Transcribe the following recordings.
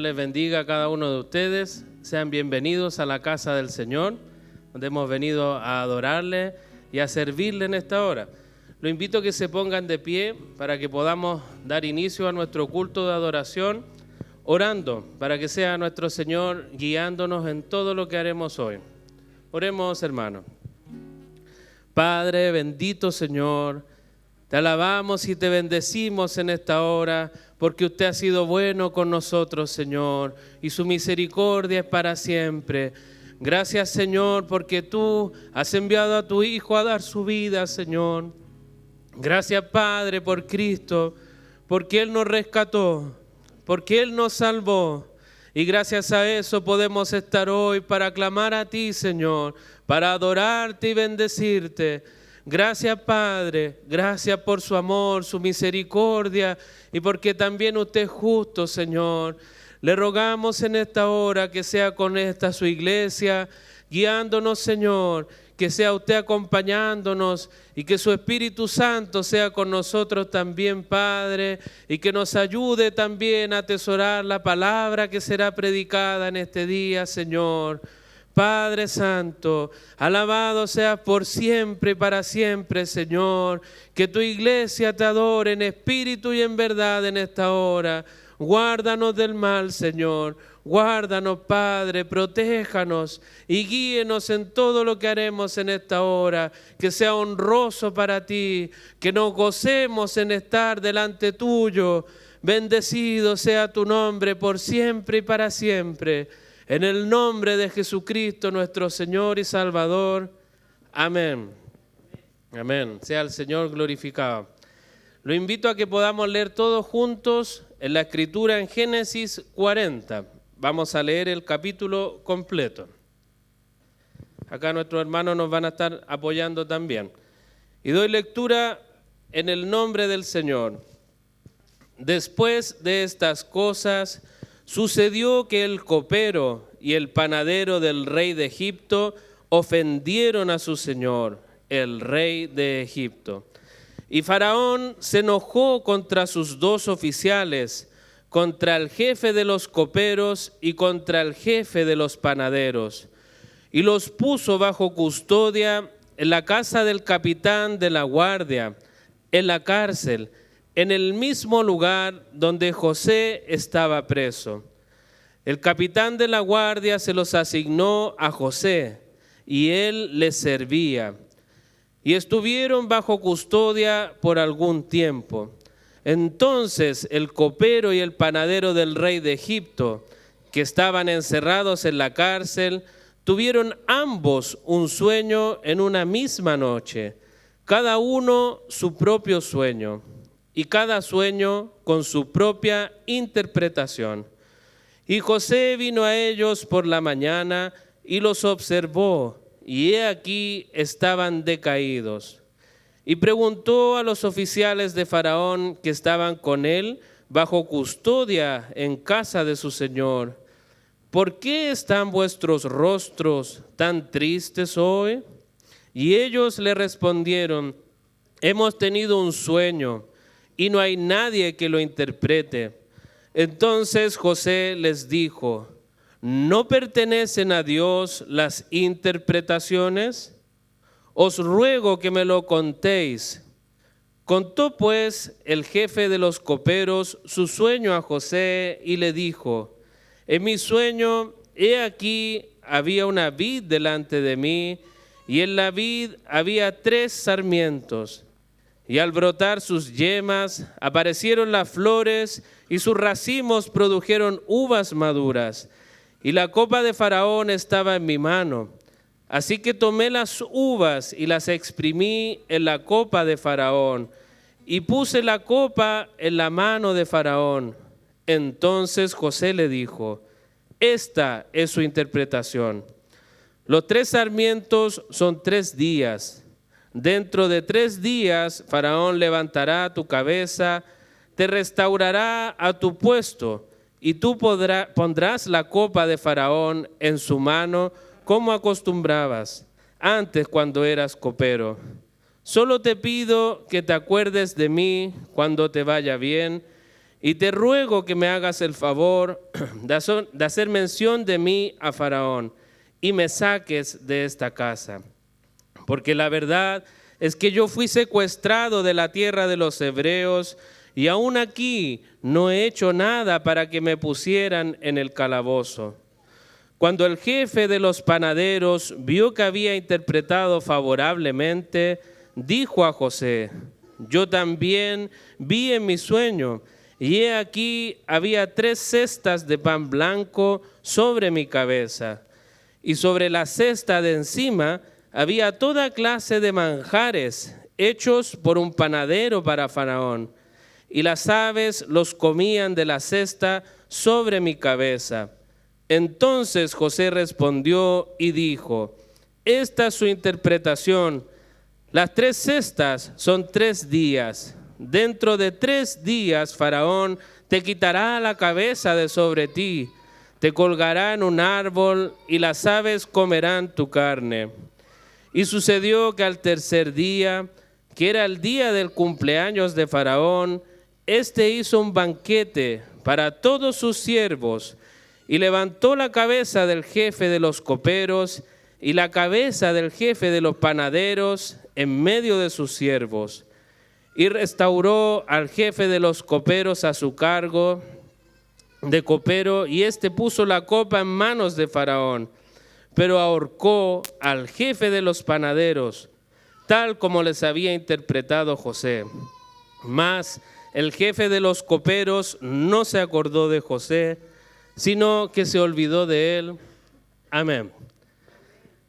Les bendiga a cada uno de ustedes. Sean bienvenidos a la casa del Señor, donde hemos venido a adorarle y a servirle en esta hora. Lo invito a que se pongan de pie para que podamos dar inicio a nuestro culto de adoración, orando para que sea nuestro Señor guiándonos en todo lo que haremos hoy. Oremos, hermanos. Padre, bendito Señor, te alabamos y te bendecimos en esta hora, porque usted ha sido bueno con nosotros, Señor, y su misericordia es para siempre. Gracias, Señor, porque tú has enviado a tu Hijo a dar su vida, Señor. Gracias, Padre, por Cristo, porque Él nos rescató, porque Él nos salvó. Y gracias a eso podemos estar hoy para clamar a ti, Señor, para adorarte y bendecirte. Gracias, Padre, gracias por su amor, su misericordia y porque también usted es justo, Señor. Le rogamos en esta hora que sea con esta su iglesia, guiándonos, Señor, que sea usted acompañándonos y que su Espíritu Santo sea con nosotros también, Padre, y que nos ayude también a atesorar la palabra que será predicada en este día, Señor. Padre Santo, alabado seas por siempre y para siempre, Señor. Que tu iglesia te adore en espíritu y en verdad en esta hora. Guárdanos del mal, Señor. Guárdanos, Padre, protéjanos y guíenos en todo lo que haremos en esta hora. Que sea honroso para ti, que nos gocemos en estar delante tuyo. Bendecido sea tu nombre por siempre y para siempre. En el nombre de Jesucristo, nuestro Señor y Salvador. Amén. Amén. Sea el Señor glorificado. Lo invito a que podamos leer todos juntos en la Escritura en Génesis 40. Vamos a leer el capítulo completo. Acá nuestros hermanos nos van a estar apoyando también. Y doy lectura en el nombre del Señor. Después de estas cosas, sucedió que el copero y el panadero del rey de Egipto ofendieron a su señor, el rey de Egipto. Y Faraón se enojó contra sus dos oficiales, contra el jefe de los coperos y contra el jefe de los panaderos, y los puso bajo custodia en la casa del capitán de la guardia, en la cárcel, en el mismo lugar donde José estaba preso. El capitán de la guardia se los asignó a José, y él les servía. Y estuvieron bajo custodia por algún tiempo. Entonces el copero y el panadero del rey de Egipto, que estaban encerrados en la cárcel, tuvieron ambos un sueño en una misma noche, cada uno su propio sueño, y cada sueño con su propia interpretación. Y José vino a ellos por la mañana y los observó, y he aquí estaban decaídos. Y preguntó a los oficiales de Faraón que estaban con él bajo custodia en casa de su señor: ¿por qué están vuestros rostros tan tristes hoy? Y ellos le respondieron: hemos tenido un sueño y no hay nadie que lo interprete. Entonces José les dijo: ¿no pertenecen a Dios las interpretaciones? Os ruego que me lo contéis. Contó pues el jefe de los coperos su sueño a José y le dijo: en mi sueño, he aquí, había una vid delante de mí, y en la vid había 3 sarmientos. Y al brotar sus yemas, aparecieron las flores, y sus racimos produjeron uvas maduras. Y la copa de Faraón estaba en mi mano. Así que tomé las uvas y las exprimí en la copa de Faraón, y puse la copa en la mano de Faraón. Entonces José le dijo: esta es su interpretación. Los 3 sarmientos son 3 días. Dentro de 3 días Faraón levantará tu cabeza, te restaurará a tu puesto, y tú pondrás la copa de Faraón en su mano como acostumbrabas antes cuando eras copero. Solo te pido que te acuerdes de mí cuando te vaya bien y te ruego que me hagas el favor de hacer mención de mí a Faraón y me saques de esta casa. Porque la verdad es que yo fui secuestrado de la tierra de los hebreos y aún aquí no he hecho nada para que me pusieran en el calabozo. Cuando el jefe de los panaderos vio que había interpretado favorablemente, dijo a José: yo también vi en mi sueño, y he aquí había 3 cestas de pan blanco sobre mi cabeza, y sobre la cesta de encima había toda clase de manjares hechos por un panadero para Faraón, y las aves los comían de la cesta sobre mi cabeza. Entonces José respondió y dijo: esta es su interpretación. Las 3 cestas son 3 días. Dentro de 3 días Faraón te quitará la cabeza de sobre ti, te colgará en un árbol y las aves comerán tu carne. Y sucedió que al tercer día, que era el día del cumpleaños de Faraón, éste hizo un banquete para todos sus siervos y levantó la cabeza del jefe de los coperos y la cabeza del jefe de los panaderos en medio de sus siervos, y restauró al jefe de los coperos a su cargo de copero, y éste puso la copa en manos de Faraón, pero ahorcó al jefe de los panaderos, tal como les había interpretado José. Mas el jefe de los coperos no se acordó de José, sino que se olvidó de él. Amén.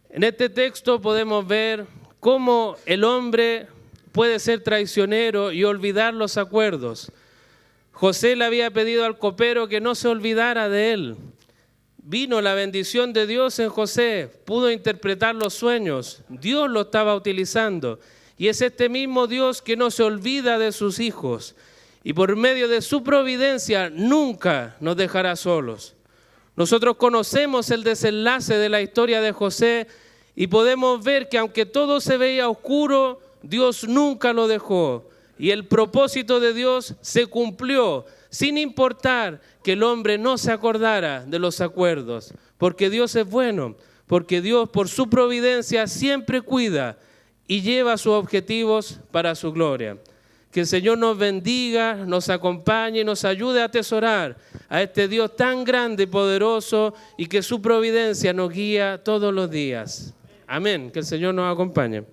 En este texto podemos ver cómo el hombre puede ser traicionero y olvidar los acuerdos. José le había pedido al copero que no se olvidara de él. Vino la bendición de Dios en José, pudo interpretar los sueños, Dios lo estaba utilizando. Y es este mismo Dios que no se olvida de sus hijos y por medio de su providencia nunca nos dejará solos. Nosotros conocemos el desenlace de la historia de José y podemos ver que aunque todo se veía oscuro, Dios nunca lo dejó. Y el propósito de Dios se cumplió, sin importar que el hombre no se acordara de los acuerdos. Porque Dios es bueno, porque Dios por su providencia siempre cuida y lleva sus objetivos para su gloria. Que el Señor nos bendiga, nos acompañe y nos ayude a atesorar a este Dios tan grande y poderoso y que su providencia nos guía todos los días. Amén. Que el Señor nos acompañe.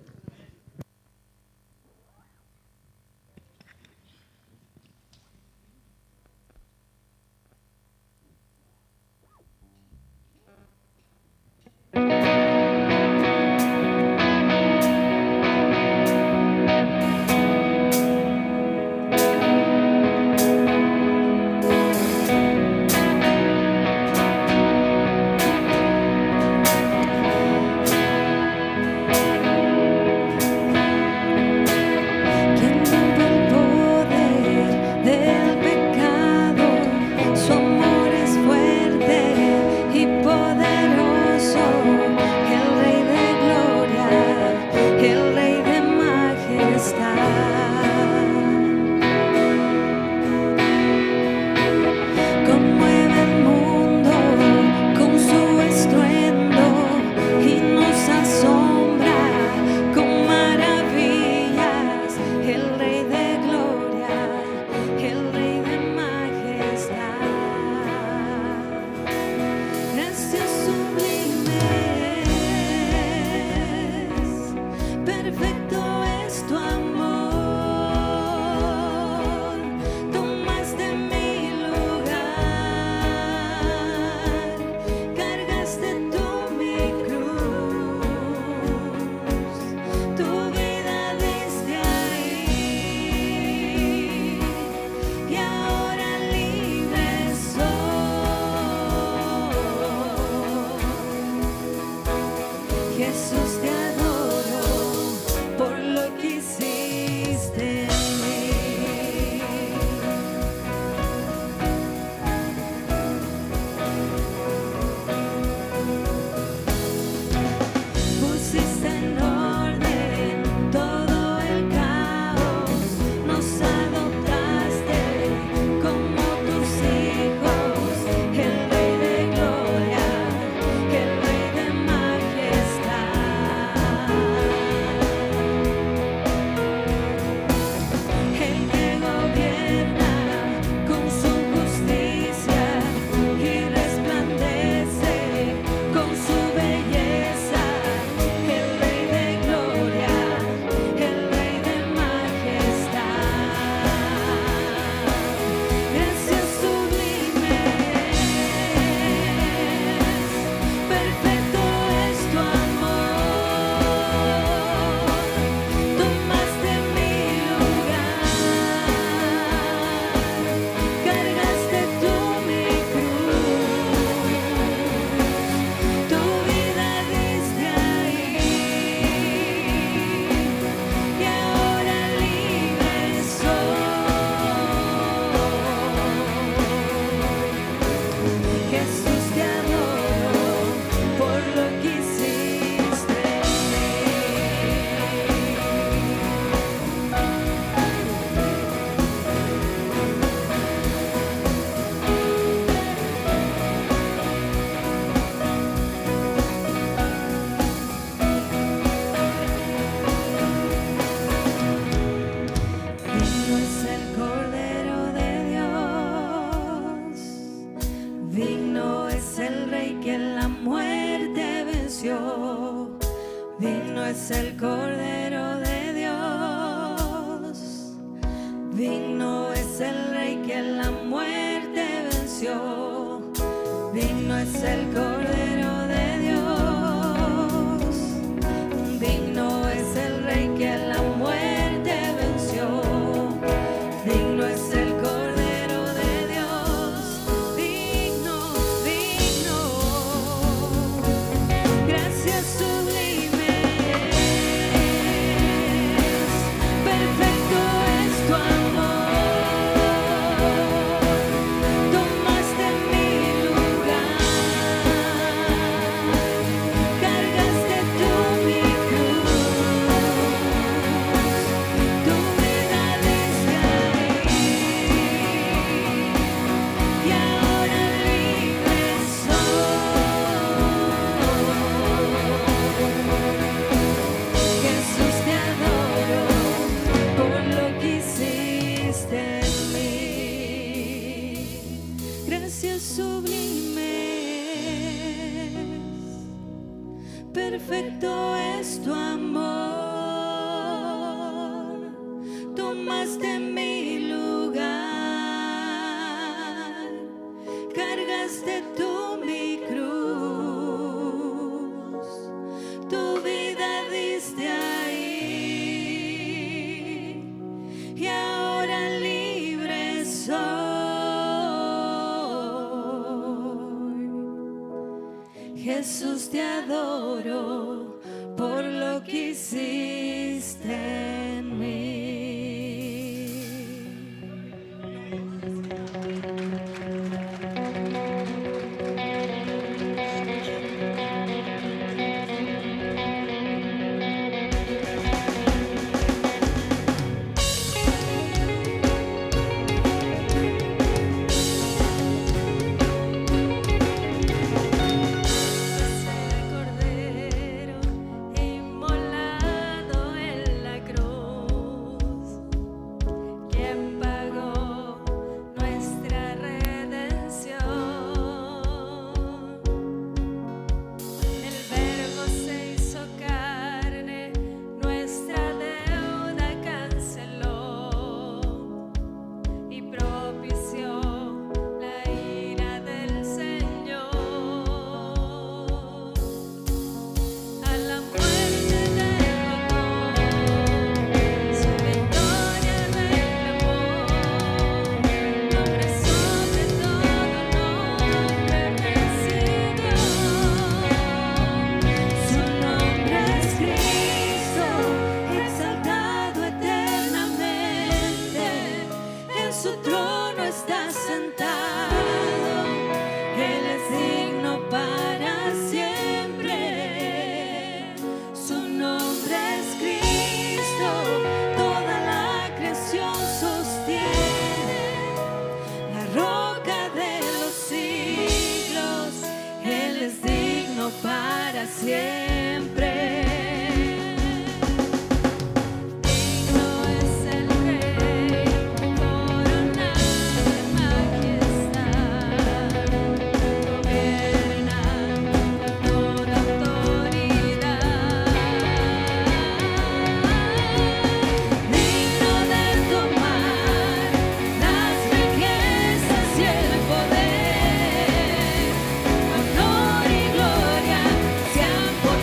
Como Digno es el Rey que la muerte venció. Digno es el Cordero de Dios. Digno es el Rey que la muerte venció. Digno es el Cordero de Dios. Digno es el Rey que la muerte venció. Digno es el Cordero de Dios. Digno, digno. Gracias sublimes. Perfecto es tu amor. Tomaste mi lugar. Cargaste tú mi cruz. Tu vida diste ahí. Y ahora libre soy. Jesús, te adoro por lo que hiciste en mí. Gracias sublimes. Perfecto es tu amor. Tomaste mi lugar. Cargaste tú mi cruz. Tu vida diste ahí. Y ahora libre soy. Jesús, te adoro por lo que hiciste en mí. Cordero inmolado en la cruz, quien pagó nuestra redención. El Verbo se hizo carne, nuestra deuda canceló y propició la ira del Señor. A la muerte derrotó, su victoria reclamó. Nombre sobre todo nombre recibió. Su nombre es Cristo, exaltado eternamente. En su trono está sentado. Él es digno para siempre. Su nombre es Cristo, toda la creación sostiene. La roca de los siglos, Él es digno para siempre. Digno es el Rey, coronado de majestad. Gobierna con toda autoridad. Digno de tomar las riquezas y el poder. Honor y gloria sean por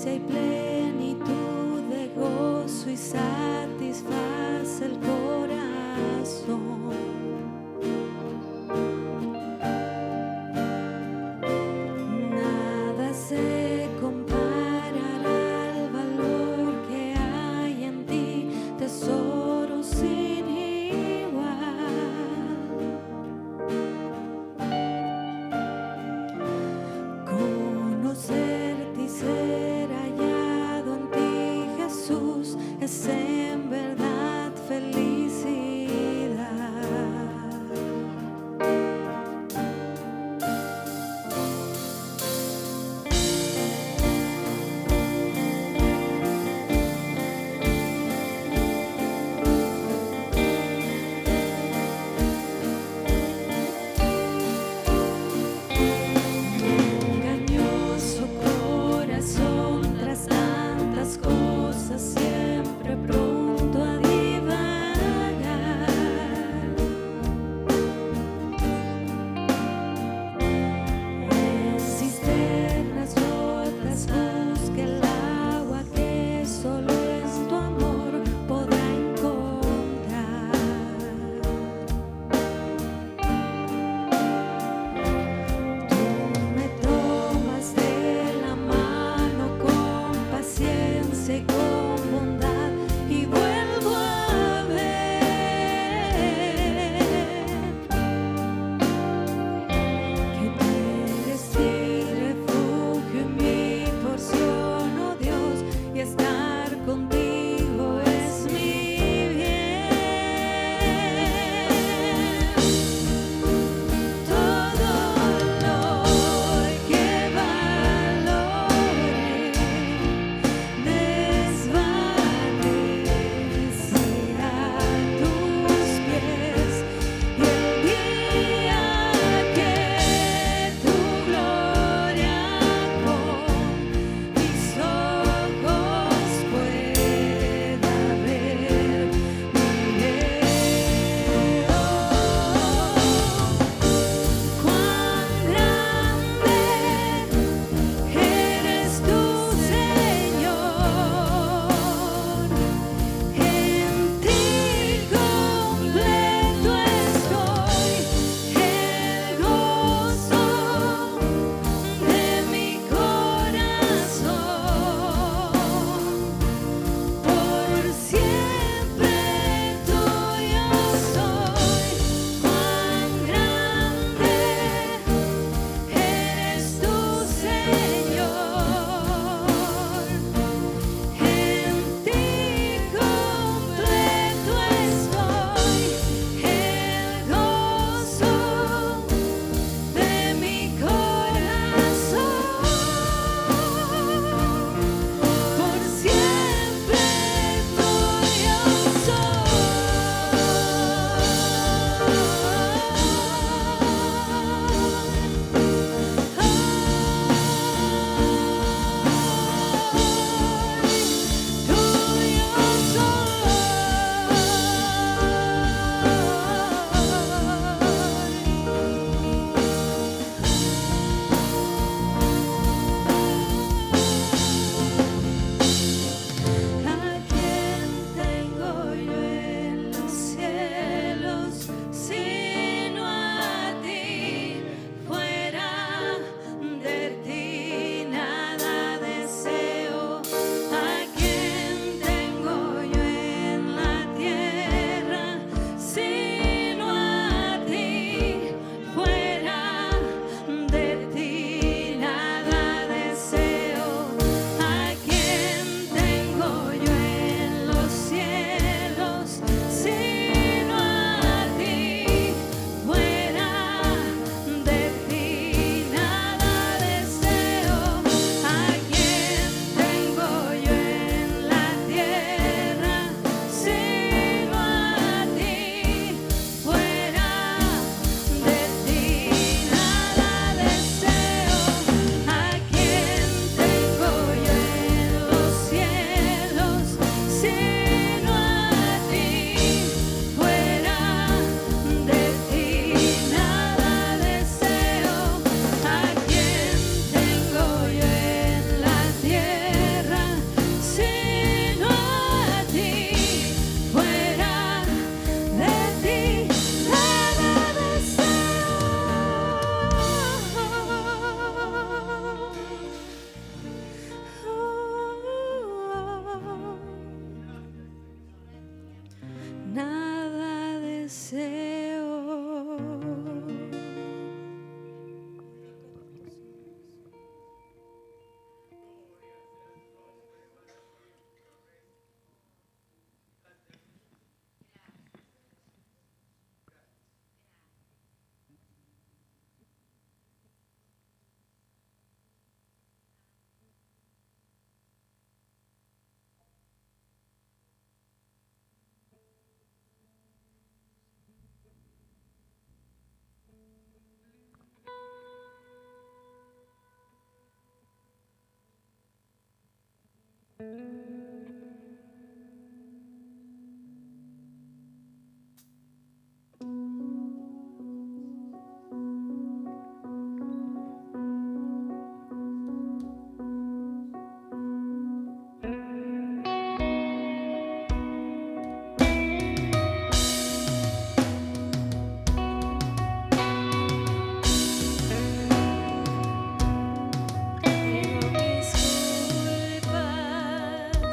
justicia y plenitud de gozo y satisface el corazón. Nada se comparará al valor que hay en ti, tesoro sin igual. Conocerte y ser hallado en ti, Jesús, es en verdad Tengo mis culpas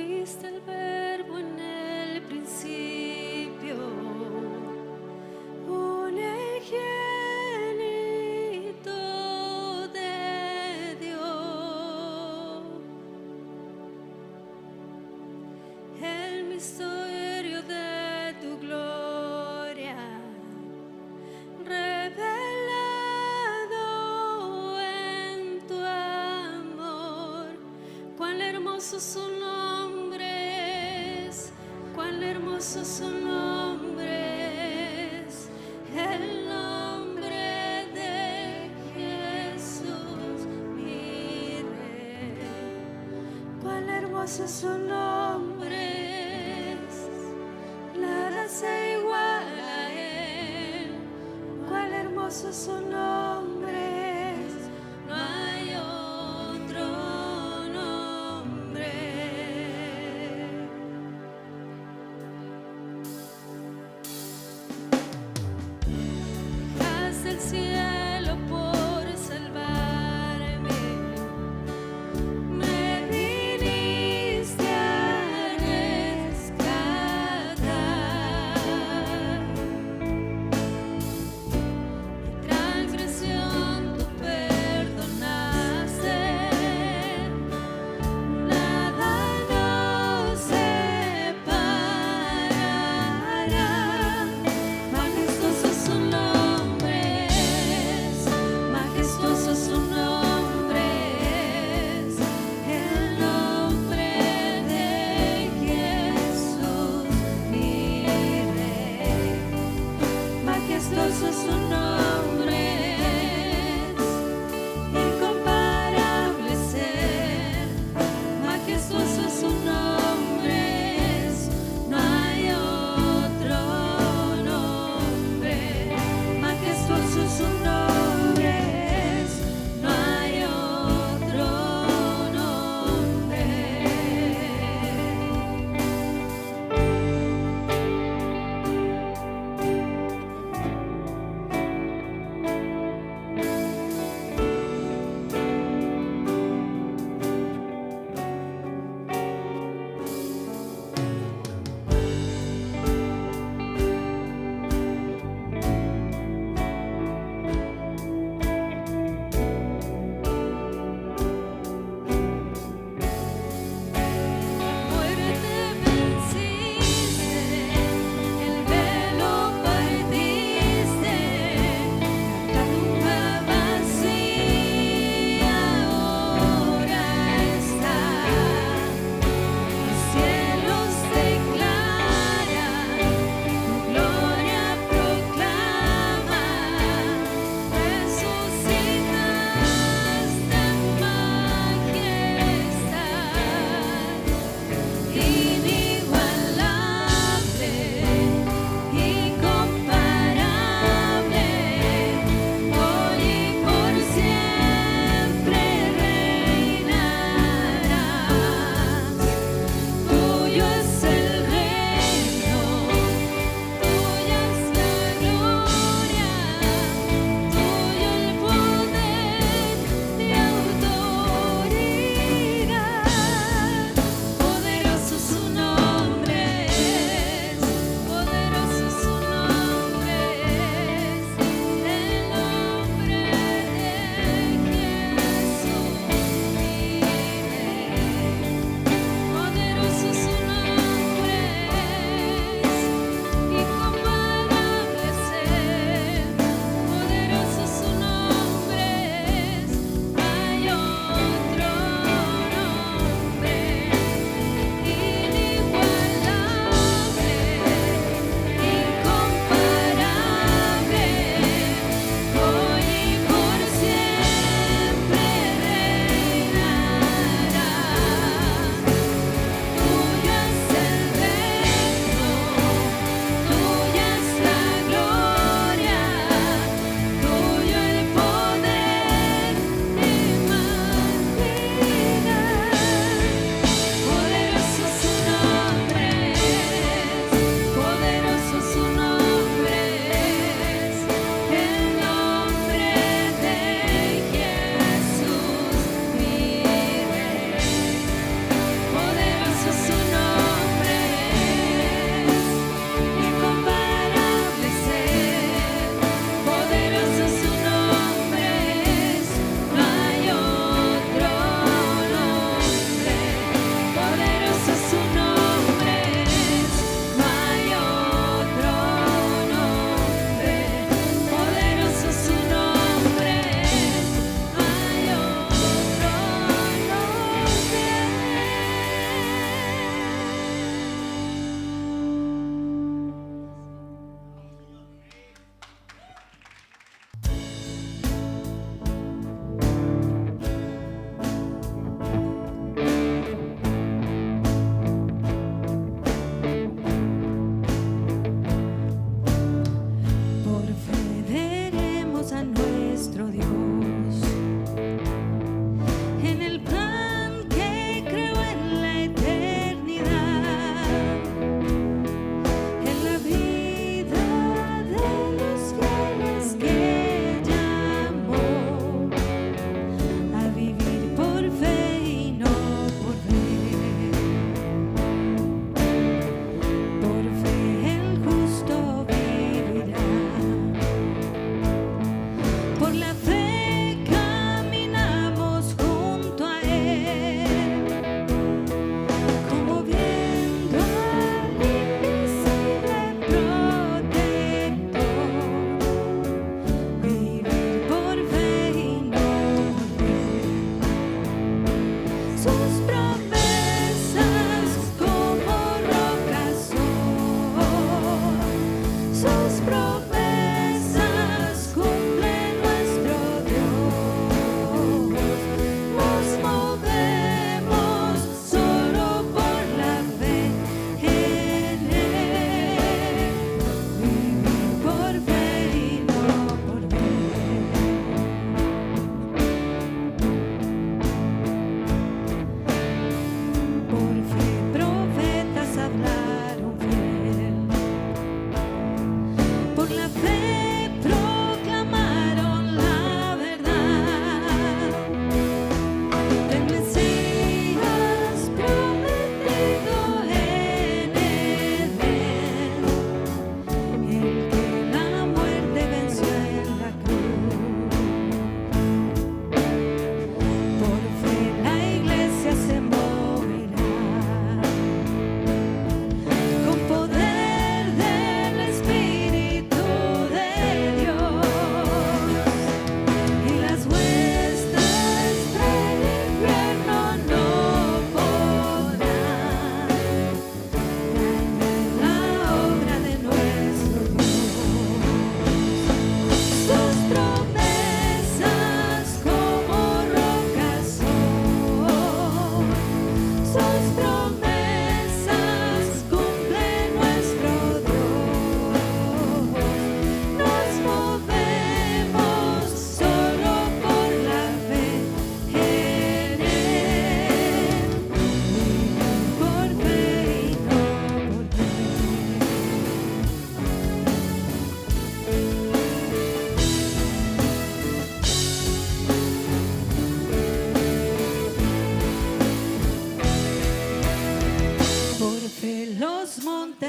fuiste el verbo en el principio, unigénito de Dios, el misterio de tu gloria revelado en tu amor. Cuán hermoso su nombre es, cuán hermoso su nombre es, el nombre de Jesús mi Rey. Cuán hermoso es su nombre es, nada se iguala a él. Cuán hermoso es su nombre es, no hay otro nombre. Dejaste el cielo por salvarme, me viniste a rescatar. Mi transgresión tú perdonaste, nada nos separará. Majestuoso su nombre es, majestuoso su nombre es, el nombre de Jesús mi Rey. Majestuoso su nombre es, incomparable ser. Majestuoso su nombre es, no hay otro nombre. Majestuoso su nombre es, no hay otro nombre.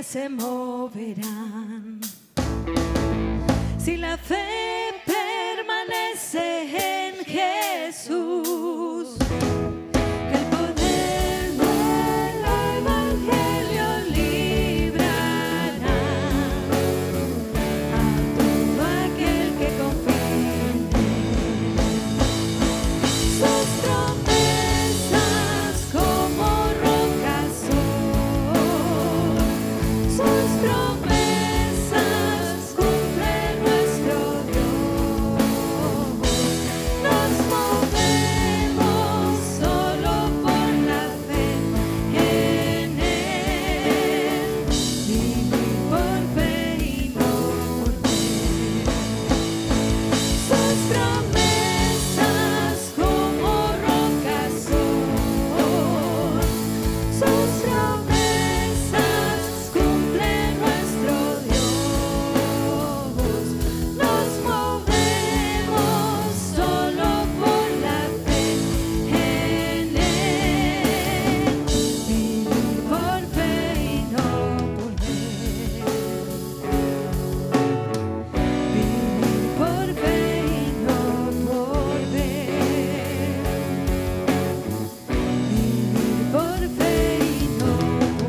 se moverán. Si la fe permanece en Jesús, el poder del Evangelio librará a todo aquel que confía en Él. Sus promesas como rocas son, sus promesas cumple nuestro Dios. Nos movemos solo por la fe en Él, vivir por fe y no por ver. Sus promesas como rocas son, sus promesas cumple nuestro Dios. Nos movemos solo por la fe en Él, vivir por fe y no por ver. Vivir por fe y no por ver. Vivir por fe y no por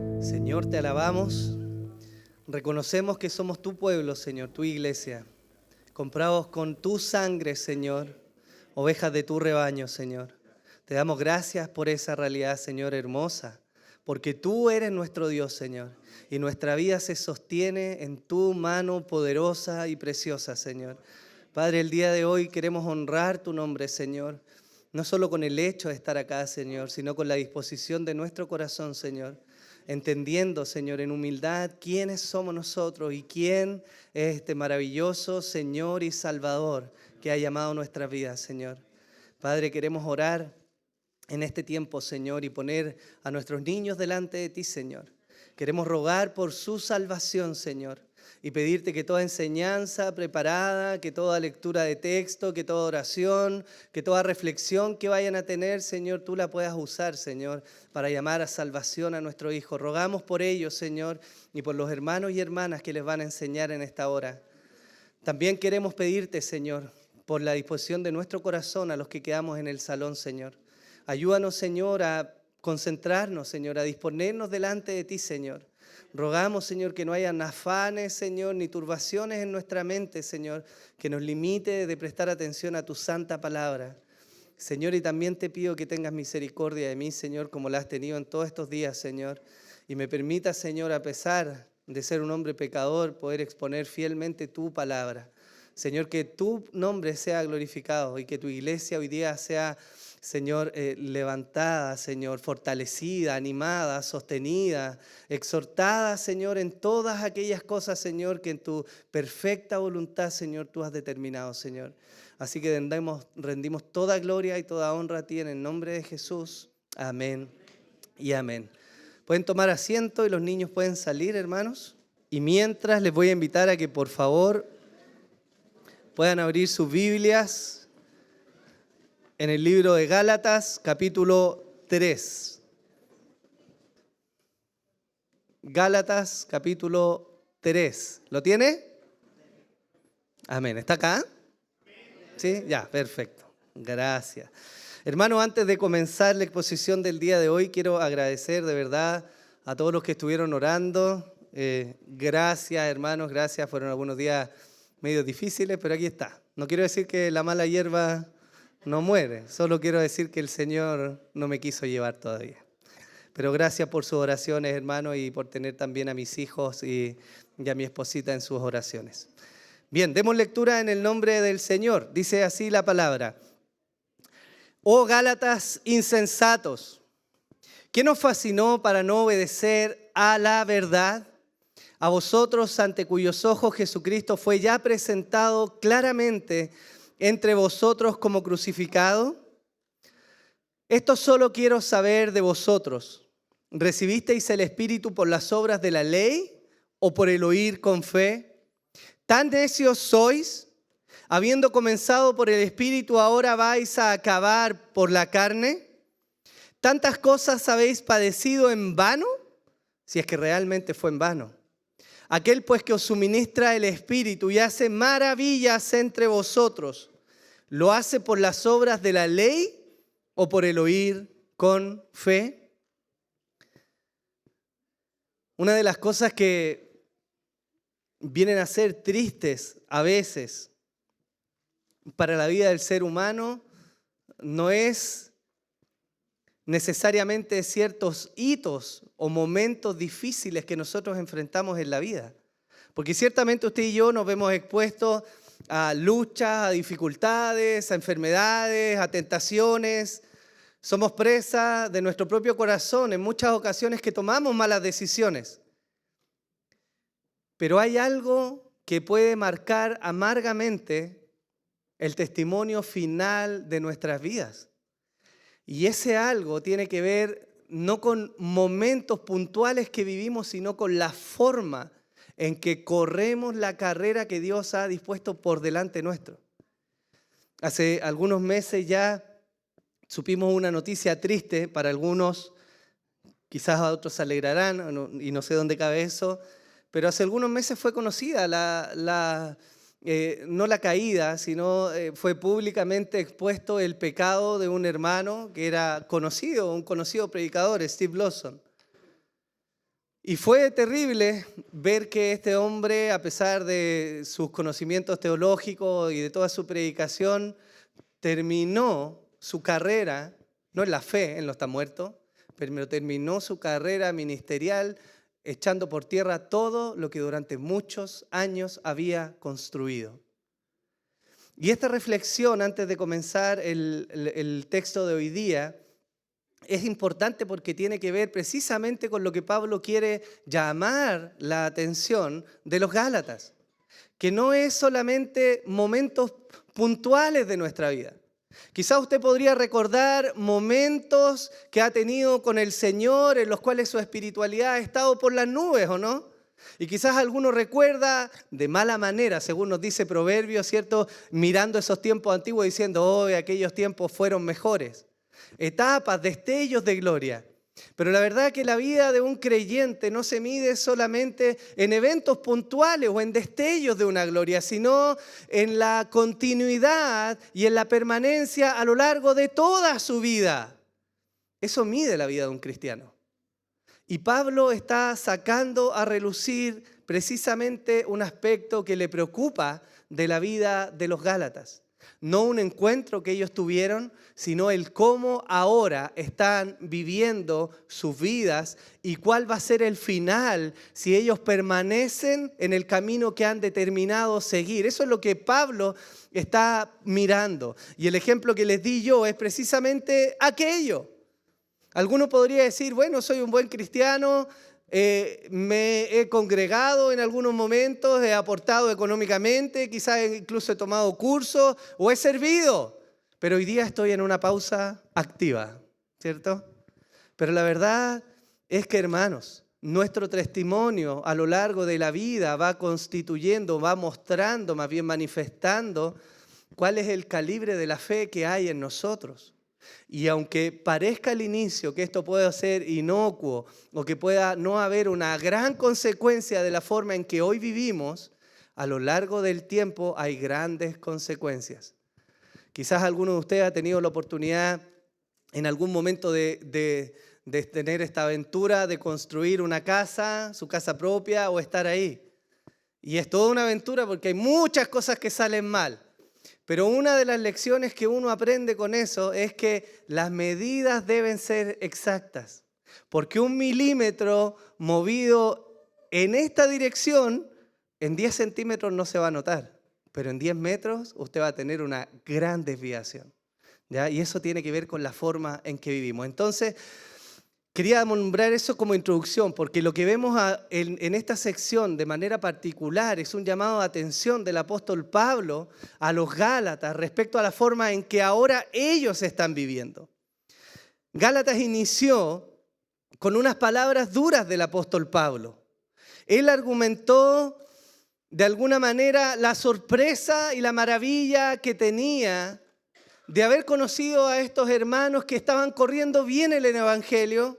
ver. Señor, te alabamos. Reconocemos que somos tu pueblo, Señor, tu iglesia, comprados con tu sangre, Señor, ovejas de tu rebaño, Señor. Te damos gracias por esa realidad, Señor, hermosa, porque tú eres nuestro Dios, Señor, y nuestra vida se sostiene en tu mano poderosa y preciosa, Señor. Padre, el día de hoy queremos honrar tu nombre, Señor, no solo con el hecho de estar acá, Señor, sino con la disposición de nuestro corazón, Señor, entendiendo, Señor, en humildad quiénes somos nosotros y quién es este maravilloso Señor y Salvador que ha llamado nuestras vidas, Señor. Padre, queremos orar en este tiempo, Señor, y poner a nuestros niños delante de ti, Señor. Queremos rogar por su salvación, Señor, y pedirte que toda enseñanza preparada, que toda lectura de texto, que toda oración, que toda reflexión que vayan a tener, Señor, tú la puedas usar, Señor, para llamar a salvación a nuestro hijo. Rogamos por ellos, Señor, y por los hermanos y hermanas que les van a enseñar en esta hora. También queremos pedirte, Señor, por la disposición de nuestro corazón a los que quedamos en el salón, Señor. Ayúdanos, Señor, a concentrarnos, Señor, a disponernos delante de ti, Señor. Rogamos, Señor, que no hayan afanes, Señor, ni turbaciones en nuestra mente, Señor, que nos limite de prestar atención a tu santa palabra. Señor, y también te pido que tengas misericordia de mí, Señor, como la has tenido en todos estos días, Señor, y me permita, Señor, a pesar de ser un hombre pecador, poder exponer fielmente tu palabra. Señor, que tu nombre sea glorificado y que tu iglesia hoy día sea, Señor, levantada, Señor, fortalecida, animada, sostenida, exhortada, Señor, en todas aquellas cosas, Señor, que en tu perfecta voluntad, Señor, tú has determinado, Señor. Así que rendimos toda gloria y toda honra a ti en el nombre de Jesús. Amén y amén. Pueden tomar asiento y los niños pueden salir, hermanos. Y mientras les voy a invitar a que, por favor, puedan abrir sus Biblias en el libro de Gálatas, capítulo 3. Gálatas, capítulo 3. ¿Lo tiene? Amén. ¿Está acá? ¿Sí? Ya, perfecto. Gracias. Hermano, antes de comenzar la exposición del día de hoy, quiero agradecer de verdad a todos los que estuvieron orando. Gracias, hermanos, gracias. Fueron algunos días medio difíciles, pero aquí está. No quiero decir que la mala hierba no muere, solo quiero decir que el Señor no me quiso llevar todavía. Pero gracias por sus oraciones, hermano, y por tener también a mis hijos y a mi esposita en sus oraciones. Bien, demos lectura en el nombre del Señor. Dice así la palabra. Oh Gálatas insensatos, ¿qué nos fascinó para no obedecer a la verdad? A vosotros, ante cuyos ojos Jesucristo fue ya presentado claramente entre vosotros como crucificado. Esto solo quiero saber de vosotros. ¿Recibisteis el Espíritu por las obras de la ley o por el oír con fe? ¿Tan necios sois? Habiendo comenzado por el Espíritu, ¿ahora vais a acabar por la carne? ¿Tantas cosas habéis padecido en vano? Si es que realmente fue en vano. Aquel pues que os suministra el Espíritu y hace maravillas entre vosotros, ¿lo hace por las obras de la ley o por el oír con fe? Una de las cosas que vienen a ser tristes a veces para la vida del ser humano no es necesariamente ciertos hitos o momentos difíciles que nosotros enfrentamos en la vida. Porque ciertamente usted y yo nos vemos expuestos a luchas, a dificultades, a enfermedades, a tentaciones. Somos presa de nuestro propio corazón en muchas ocasiones que tomamos malas decisiones. Pero hay algo que puede marcar amargamente el testimonio final de nuestras vidas. Y ese algo tiene que ver no con momentos puntuales que vivimos, sino con la forma en que corremos la carrera que Dios ha dispuesto por delante nuestro. Hace algunos meses ya supimos una noticia triste para algunos, quizás a otros se alegrarán y no sé dónde cabe eso, pero hace algunos meses fue conocida no la caída, sino fue públicamente expuesto el pecado de un hermano que era conocido, un conocido predicador, Steve Lawson. Y fue terrible ver que este hombre, a pesar de sus conocimientos teológicos y de toda su predicación, terminó su carrera, no en la fe, él no está muerto, pero terminó su carrera ministerial echando por tierra todo lo que durante muchos años había construido. Y esta reflexión, antes de comenzar el texto de hoy día, es importante porque tiene que ver precisamente con lo que Pablo quiere llamar la atención de los Gálatas, que no es solamente momentos puntuales de nuestra vida. Quizás usted podría recordar momentos que ha tenido con el Señor en los cuales su espiritualidad ha estado por las nubes, ¿o no? Y quizás alguno recuerda de mala manera, según nos dice Proverbios, ¿cierto? Mirando esos tiempos antiguos diciendo, oh, aquellos tiempos fueron mejores. Etapas, destellos de gloria. Pero la verdad es que la vida de un creyente no se mide solamente en eventos puntuales o en destellos de una gloria, sino en la continuidad y en la permanencia a lo largo de toda su vida. Eso mide la vida de un cristiano. Y Pablo está sacando a relucir precisamente un aspecto que le preocupa de la vida de los Gálatas. No un encuentro que ellos tuvieron, sino el cómo ahora están viviendo sus vidas y cuál va a ser el final si ellos permanecen en el camino que han determinado seguir. Eso es lo que Pablo está mirando. Y el ejemplo que les di yo es precisamente aquello. Alguno podría decir, bueno, soy un buen cristiano, me he congregado en algunos momentos, he aportado económicamente, quizás incluso he tomado cursos o he servido, pero hoy día estoy en una pausa activa, ¿cierto? Pero la verdad es que, hermanos, nuestro testimonio a lo largo de la vida va constituyendo, va mostrando, más bien manifestando cuál es el calibre de la fe que hay en nosotros. Y aunque parezca al inicio que esto pueda ser inocuo o que pueda no haber una gran consecuencia de la forma en que hoy vivimos, a lo largo del tiempo hay grandes consecuencias. Quizás alguno de ustedes ha tenido la oportunidad en algún momento de tener esta aventura de construir una casa, su casa propia o estar ahí. Y es toda una aventura porque hay muchas cosas que salen mal. Pero una de las lecciones que uno aprende con eso es que las medidas deben ser exactas. Porque 1 milímetro movido en esta dirección, en 10 centímetros no se va a notar. Pero en 10 metros usted va a tener una gran desviación, ¿ya? Y eso tiene que ver con la forma en que vivimos. Entonces, quería nombrar eso como introducción, porque lo que vemos en esta sección de manera particular es un llamado de atención del apóstol Pablo a los Gálatas respecto a la forma en que ahora ellos están viviendo. Gálatas inició con unas palabras duras del apóstol Pablo. Él argumentó de alguna manera la sorpresa y la maravilla que tenía de haber conocido a estos hermanos que estaban corriendo bien el Evangelio,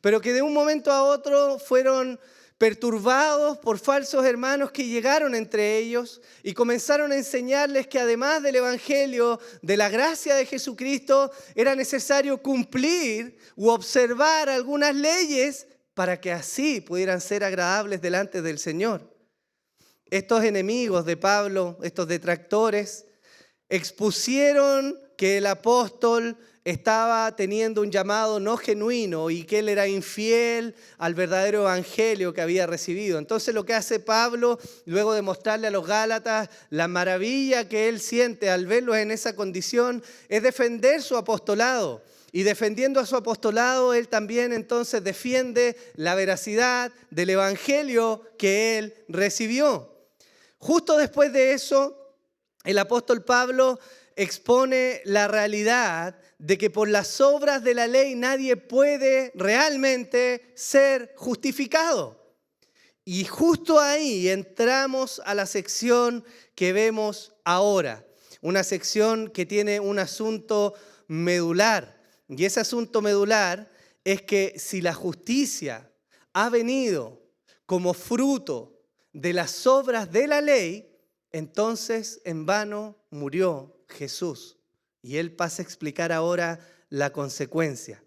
pero que de un momento a otro fueron perturbados por falsos hermanos que llegaron entre ellos y comenzaron a enseñarles que además del Evangelio, de la gracia de Jesucristo, era necesario cumplir u observar algunas leyes para que así pudieran ser agradables delante del Señor. Estos enemigos de Pablo, estos detractores, expusieron que el apóstol estaba teniendo un llamado no genuino y que él era infiel al verdadero evangelio que había recibido. Entonces lo que hace Pablo, luego de mostrarle a los Gálatas la maravilla que él siente al verlos en esa condición, es defender su apostolado. Y defendiendo a su apostolado, él también entonces defiende la veracidad del evangelio que él recibió. Justo después de eso, el apóstol Pablo expone la realidad de que por las obras de la ley nadie puede realmente ser justificado. Y justo ahí entramos a la sección que vemos ahora, una sección que tiene un asunto medular. Y ese asunto medular es que si la justicia ha venido como fruto de las obras de la ley, entonces en vano murió Jesús. Y él pasa a explicar ahora la consecuencia.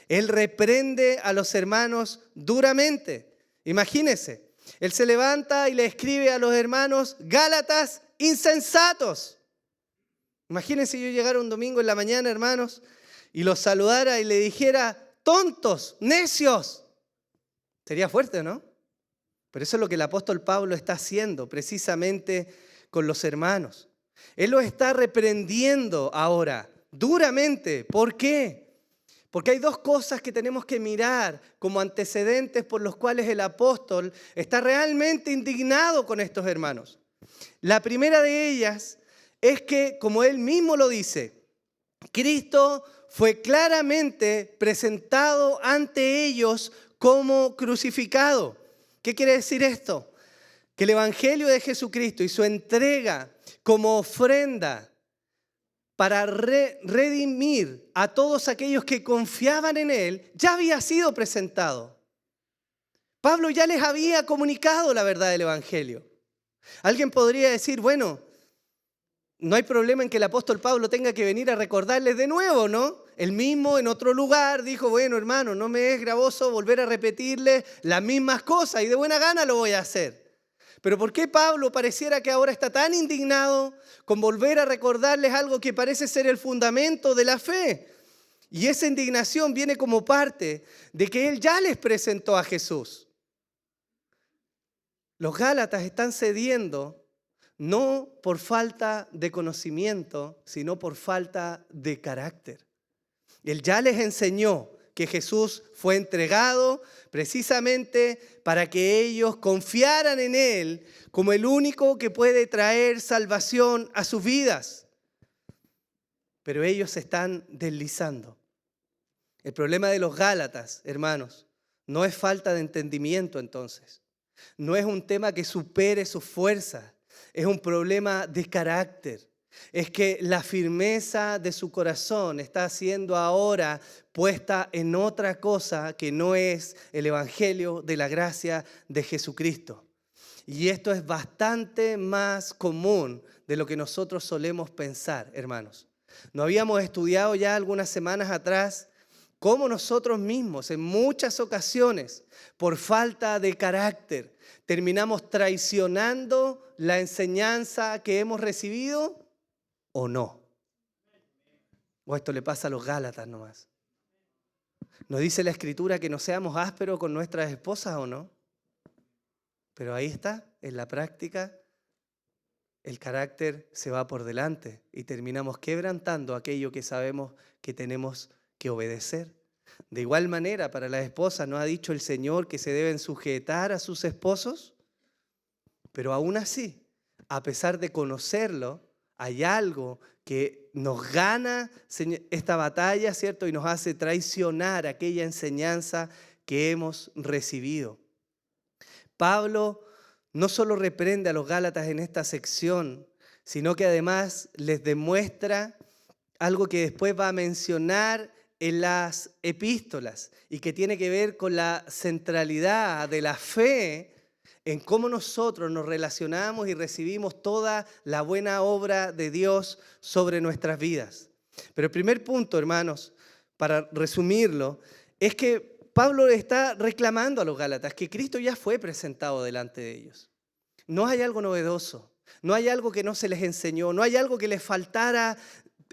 Él reprende a los hermanos duramente. Imagínense, él se levanta y le escribe a los hermanos: Gálatas insensatos. Imagínense yo llegara un domingo en la mañana, hermanos, y los saludara y le dijera: tontos, necios. Sería fuerte, ¿no? Pero eso es lo que el apóstol Pablo está haciendo precisamente con los hermanos. Él los está reprendiendo ahora, duramente. ¿Por qué? Porque hay dos cosas que tenemos que mirar como antecedentes por los cuales el apóstol está realmente indignado con estos hermanos. La primera de ellas es que, como él mismo lo dice, Cristo fue claramente presentado ante ellos como crucificado. ¿Qué quiere decir esto? Que el Evangelio de Jesucristo y su entrega como ofrenda para redimir a todos aquellos que confiaban en Él, ya había sido presentado. Pablo ya les había comunicado la verdad del Evangelio. Alguien podría decir, bueno, no hay problema en que el apóstol Pablo tenga que venir a recordarles de nuevo, ¿no? Él mismo en otro lugar dijo, bueno, hermano, no me es gravoso volver a repetirles las mismas cosas y de buena gana lo voy a hacer. Pero ¿por qué Pablo pareciera que ahora está tan indignado con volver a recordarles algo que parece ser el fundamento de la fe? Y esa indignación viene como parte de que él ya les presentó a Jesús. Los Gálatas están cediendo no por falta de conocimiento, sino por falta de carácter. Él ya les enseñó que Jesús fue entregado precisamente para que ellos confiaran en Él como el único que puede traer salvación a sus vidas. Pero ellos se están deslizando. El problema de los Gálatas, hermanos, no es falta de entendimiento entonces. No es un tema que supere sus fuerzas. Es un problema de carácter. Es que la firmeza de su corazón está siendo ahora puesta en otra cosa que no es el evangelio de la gracia de Jesucristo. Y esto es bastante más común de lo que nosotros solemos pensar, hermanos. ¿No habíamos estudiado ya algunas semanas atrás cómo nosotros mismos en muchas ocasiones, por falta de carácter, terminamos traicionando la enseñanza que hemos recibido o no? O esto le pasa a los Gálatas nomás. ¿Nos dice la Escritura que no seamos ásperos con nuestras esposas o no? Pero ahí está, en la práctica, el carácter se va por delante y terminamos quebrantando aquello que sabemos que tenemos que obedecer. De igual manera, para las esposas, ¿no ha dicho el Señor que se deben sujetar a sus esposos? Pero aún así, a pesar de conocerlo, hay algo que nos gana esta batalla, ¿cierto? Y nos hace traicionar aquella enseñanza que hemos recibido. Pablo no solo reprende a los Gálatas en esta sección, sino que además les demuestra algo que después va a mencionar en las epístolas y que tiene que ver con la centralidad de la fe en cómo nosotros nos relacionamos y recibimos toda la buena obra de Dios sobre nuestras vidas. Pero el primer punto, hermanos, para resumirlo, es que Pablo está reclamando a los Gálatas que Cristo ya fue presentado delante de ellos. No hay algo novedoso, no hay algo que no se les enseñó, no hay algo que les faltara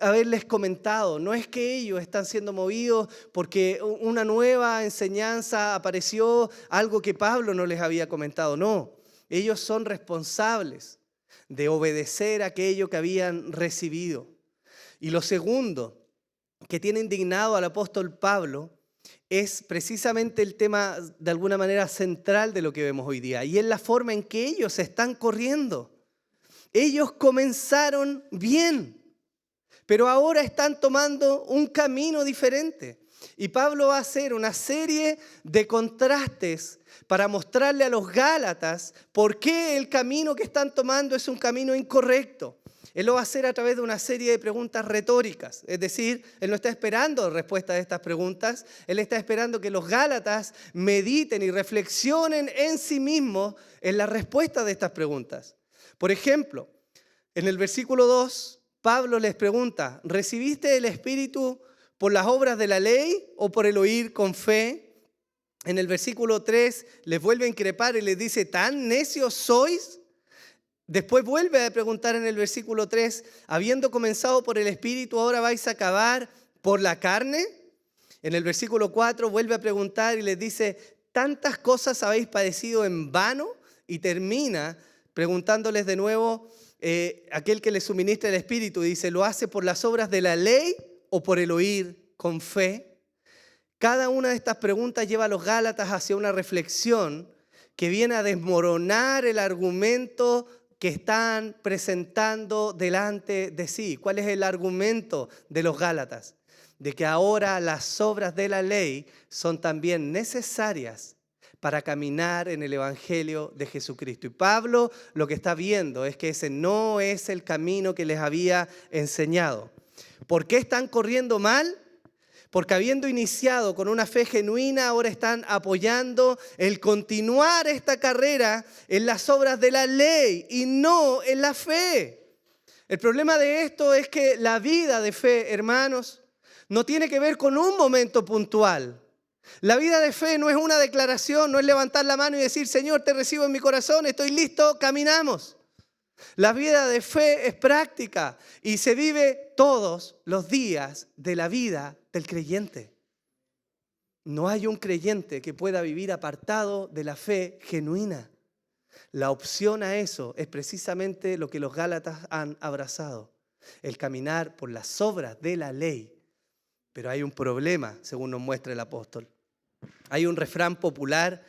haberles comentado. No es que ellos están siendo movidos porque una nueva enseñanza apareció, algo que Pablo no les había comentado. No, ellos son responsables de obedecer aquello que habían recibido. Y lo segundo que tiene indignado al apóstol Pablo es precisamente el tema de alguna manera central de lo que vemos hoy día, y es la forma en que ellos están corriendo. Ellos comenzaron bien, pero ahora están tomando un camino diferente. Y Pablo va a hacer una serie de contrastes para mostrarle a los Gálatas por qué el camino que están tomando es un camino incorrecto. Él lo va a hacer a través de una serie de preguntas retóricas. Es decir, él no está esperando respuesta a estas preguntas. Él está esperando que los Gálatas mediten y reflexionen en sí mismos en la respuesta de estas preguntas. Por ejemplo, en el versículo 2, Pablo les pregunta, ¿recibiste el Espíritu por las obras de la ley o por el oír con fe? En el versículo 3 les vuelve a increpar y les dice, ¿tan necios sois? Después vuelve a preguntar en el versículo 3, habiendo comenzado por el Espíritu, ¿ahora vais a acabar por la carne? En el versículo 4 vuelve a preguntar y les dice, ¿tantas cosas habéis padecido en vano? Y termina preguntándoles de nuevo, aquel que les suministra el Espíritu, dice, ¿lo hace por las obras de la ley o por el oír con fe? Cada una de estas preguntas lleva a los Gálatas hacia una reflexión que viene a desmoronar el argumento que están presentando delante de sí. ¿Cuál es el argumento de los Gálatas? De que ahora las obras de la ley son también necesarias para caminar en el Evangelio de Jesucristo. Y Pablo lo que está viendo es que ese no es el camino que les había enseñado. ¿Por qué están corriendo mal? Porque habiendo iniciado con una fe genuina, ahora están apoyando el continuar esta carrera en las obras de la ley y no en la fe. El problema de esto es que la vida de fe, hermanos, no tiene que ver con un momento puntual. La vida de fe no es una declaración, no es levantar la mano y decir, Señor, te recibo en mi corazón, estoy listo, caminamos. La vida de fe es práctica y se vive todos los días de la vida del creyente. No hay un creyente que pueda vivir apartado de la fe genuina. La opción a eso es precisamente lo que los Gálatas han abrazado, el caminar por las obras de la ley. Pero hay un problema, según nos muestra el apóstol. Hay un refrán popular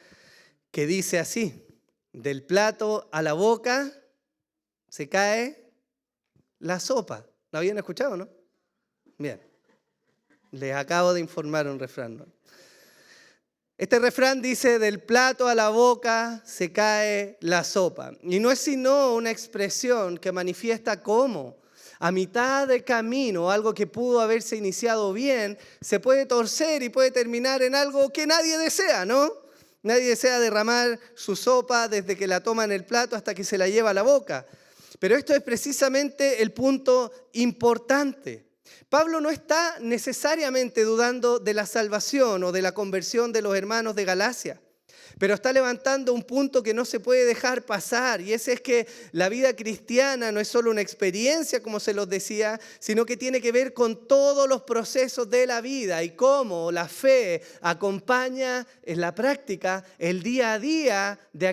que dice así, del plato a la boca se cae la sopa. ¿Lo habían escuchado, no? Bien. Les acabo de informar un refrán, ¿no? Este refrán dice, del plato a la boca se cae la sopa. Y no es sino una expresión que manifiesta cómo a mitad de camino, algo que pudo haberse iniciado bien, se puede torcer y puede terminar en algo que nadie desea, ¿no? Nadie desea derramar su sopa desde que la toma en el plato hasta que se la lleva a la boca. Pero esto es precisamente el punto importante. Pablo no está necesariamente dudando de la salvación o de la conversión de los hermanos de Galacia, pero está levantando un punto que no se puede dejar pasar, y ese es que la vida cristiana no es solo una experiencia, como se los decía, sino que tiene que ver con todos los procesos de la vida y cómo la fe acompaña en la práctica el día a día de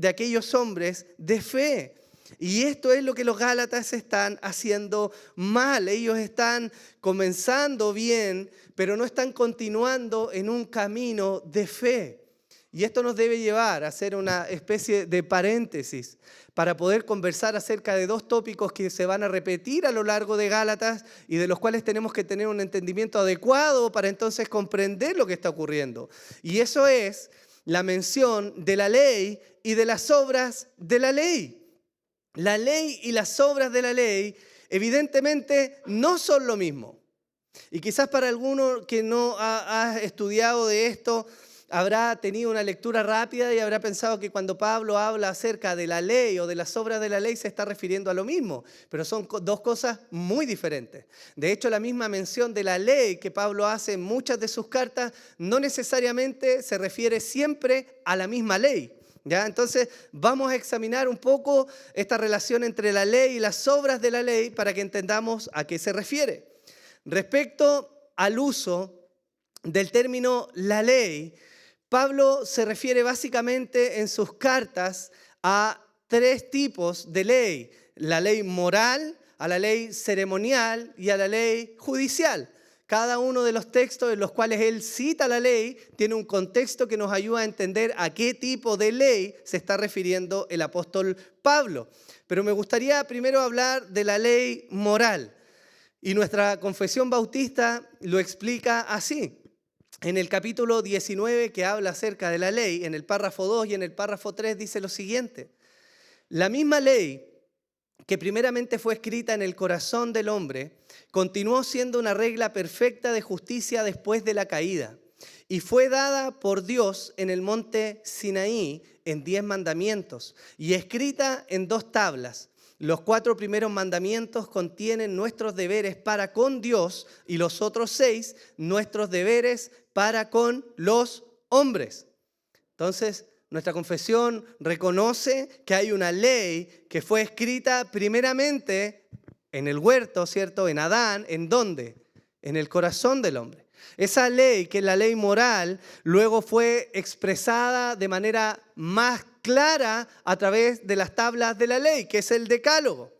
aquellos hombres de fe. Y esto es lo que los Gálatas están haciendo mal. Ellos están comenzando bien, pero no están continuando en un camino de fe. Y esto nos debe llevar a hacer una especie de paréntesis para poder conversar acerca de dos tópicos que se van a repetir a lo largo de Gálatas y de los cuales tenemos que tener un entendimiento adecuado para entonces comprender lo que está ocurriendo. Y eso es la mención de la ley y de las obras de la ley. La ley y las obras de la ley evidentemente no son lo mismo. Y quizás para alguno que no ha estudiado de esto, habrá tenido una lectura rápida y habrá pensado que cuando Pablo habla acerca de la ley o de las obras de la ley se está refiriendo a lo mismo, pero son dos cosas muy diferentes. De hecho, la misma mención de la ley que Pablo hace en muchas de sus cartas no necesariamente se refiere siempre a la misma ley. ¿Ya? Entonces vamos a examinar un poco esta relación entre la ley y las obras de la ley para que entendamos a qué se refiere. Respecto al uso del término la ley, Pablo se refiere básicamente en sus cartas a tres tipos de ley: la ley moral, a la ley ceremonial y a la ley judicial. Cada uno de los textos en los cuales él cita la ley tiene un contexto que nos ayuda a entender a qué tipo de ley se está refiriendo el apóstol Pablo. Pero me gustaría primero hablar de la ley moral. Y nuestra confesión bautista lo explica así. En el capítulo 19, que habla acerca de la ley, en el párrafo 2 y en el párrafo 3 dice lo siguiente: la misma ley que primeramente fue escrita en el corazón del hombre, continuó siendo una regla perfecta de justicia después de la caída, y fue dada por Dios en el monte Sinaí en 10 mandamientos, y escrita en 2 tablas. Los 4 primeros mandamientos contienen nuestros deberes para con Dios, y los otros 6, nuestros deberes para con los hombres. Entonces, nuestra confesión reconoce que hay una ley que fue escrita primeramente en el huerto, ¿cierto? En Adán, ¿en dónde? En el corazón del hombre. Esa ley, que es la ley moral, luego fue expresada de manera más clara a través de las tablas de la ley, que es el decálogo.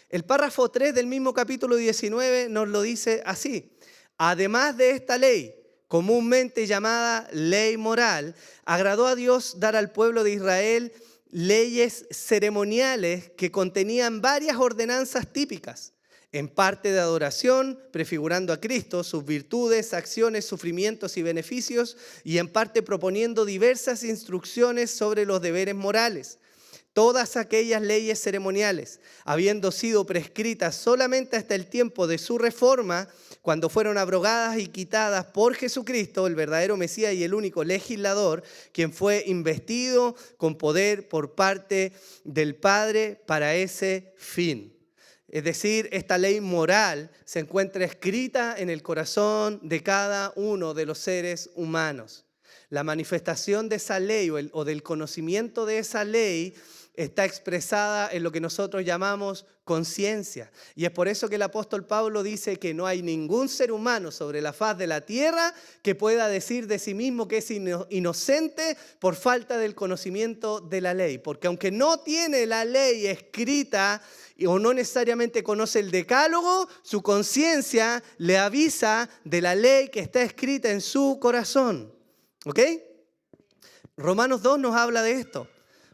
El párrafo 3 del mismo capítulo 19 nos lo dice así: además de esta ley, comúnmente llamada ley moral, agradó a Dios dar al pueblo de Israel leyes ceremoniales que contenían varias ordenanzas típicas, en parte de adoración, prefigurando a Cristo, sus virtudes, acciones, sufrimientos y beneficios, y en parte proponiendo diversas instrucciones sobre los deberes morales. Todas aquellas leyes ceremoniales, habiendo sido prescritas solamente hasta el tiempo de su reforma, cuando fueron abrogadas y quitadas por Jesucristo, el verdadero Mesías y el único legislador, quien fue investido con poder por parte del Padre para ese fin. Es decir, esta ley moral se encuentra escrita en el corazón de cada uno de los seres humanos. La manifestación de esa ley o del conocimiento de esa ley está expresada en lo que nosotros llamamos conciencia. Y es por eso que el apóstol Pablo dice que no hay ningún ser humano sobre la faz de la tierra que pueda decir de sí mismo que es inocente por falta del conocimiento de la ley. Porque aunque no tiene la ley escrita o no necesariamente conoce el decálogo, su conciencia le avisa de la ley que está escrita en su corazón. ¿Ok? Romanos 2 nos habla de esto.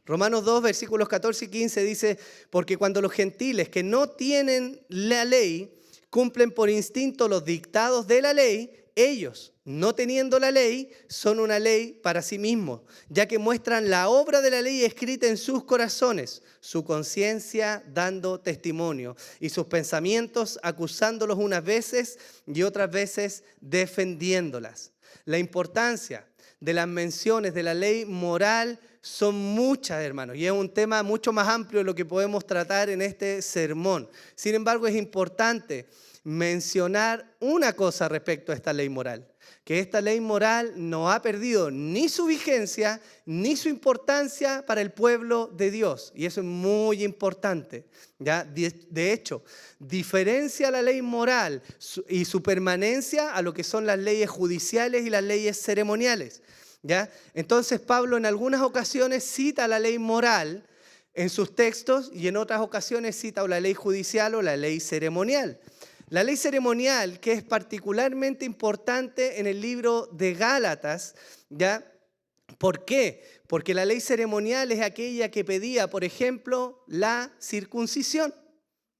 Romanos 2, versículos 14 y 15 dice: porque cuando los gentiles que no tienen la ley cumplen por instinto los dictados de la ley, ellos, no teniendo la ley, son una ley para sí mismos, ya que muestran la obra de la ley escrita en sus corazones, su conciencia dando testimonio y sus pensamientos acusándolos unas veces y otras veces defendiéndolas. La importancia de las menciones de la ley moral son muchas, hermanos, y es un tema mucho más amplio de lo que podemos tratar en este sermón. Sin embargo, es importante mencionar una cosa respecto a esta ley moral, que esta ley moral no ha perdido ni su vigencia ni su importancia para el pueblo de Dios, y eso es muy importante, ¿ya? De hecho, diferencia la ley moral y su permanencia a lo que son las leyes judiciales y las leyes ceremoniales, ¿ya? Entonces Pablo en algunas ocasiones cita la ley moral en sus textos y en otras ocasiones cita o la ley judicial o la ley ceremonial. La ley ceremonial, que es particularmente importante en el libro de Gálatas, ¿ya? ¿Por qué? Porque la ley ceremonial es aquella que pedía, por ejemplo, la circuncisión,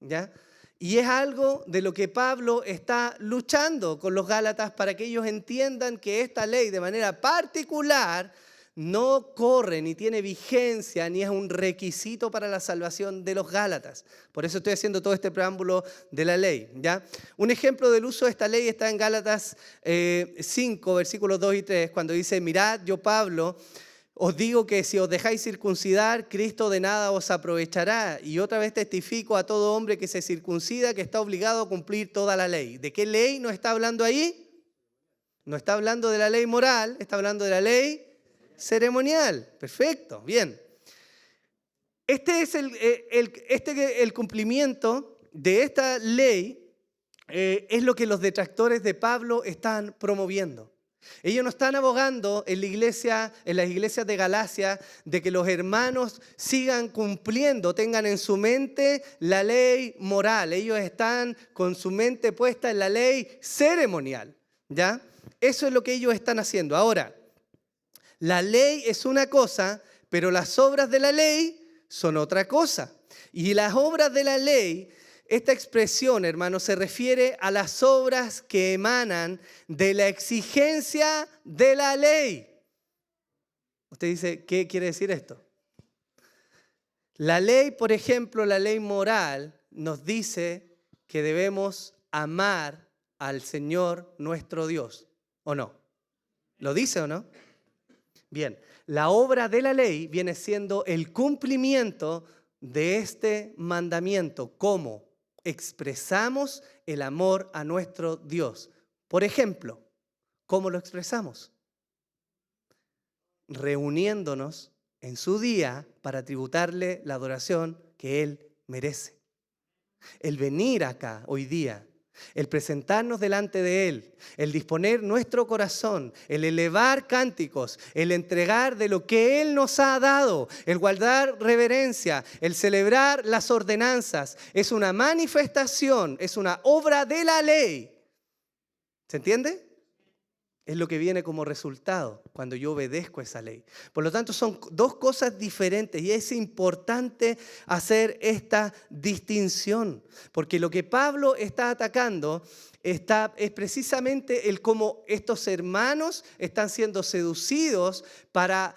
¿ya? Y es algo de lo que Pablo está luchando con los Gálatas para que ellos entiendan que esta ley de manera particular no corre, ni tiene vigencia, ni es un requisito para la salvación de los Gálatas. Por eso estoy haciendo todo este preámbulo de la ley, ¿ya? Un ejemplo del uso de esta ley está en Gálatas 5, versículos 2 y 3, cuando dice: mirad, yo Pablo, os digo que si os dejáis circuncidar, Cristo de nada os aprovechará. Y otra vez testifico a todo hombre que se circuncida que está obligado a cumplir toda la ley. ¿De qué ley nos está hablando ahí? No está hablando de la ley moral, está hablando de la ley ceremonial. Perfecto, bien. Este es el cumplimiento de esta ley, es lo que los detractores de Pablo están promoviendo. Ellos no están abogando en las iglesias de Galacia, de que los hermanos sigan cumpliendo, tengan en su mente la ley moral. Ellos están con su mente puesta en la ley ceremonial, ¿ya? Eso es lo que ellos están haciendo. Ahora, la ley es una cosa, pero las obras de la ley son otra cosa. Y las obras de la ley, esta expresión, hermanos, se refiere a las obras que emanan de la exigencia de la ley. Usted dice, ¿qué quiere decir esto? La ley, por ejemplo, la ley moral, nos dice que debemos amar al Señor nuestro Dios, ¿o no? ¿Lo dice o no? Bien, la obra de la ley viene siendo el cumplimiento de este mandamiento. ¿Cómo? Expresamos el amor a nuestro Dios. Por ejemplo, ¿cómo lo expresamos? Reuniéndonos en su día para tributarle la adoración que Él merece. El venir acá hoy día, el presentarnos delante de Él, el disponer nuestro corazón, el elevar cánticos, el entregar de lo que Él nos ha dado, el guardar reverencia, el celebrar las ordenanzas, es una manifestación, es una obra de la ley. ¿Se entiende? Es lo que viene como resultado cuando yo obedezco esa ley. Por lo tanto, son dos cosas diferentes y es importante hacer esta distinción. Porque lo que Pablo está atacando es precisamente el cómo estos hermanos están siendo seducidos para,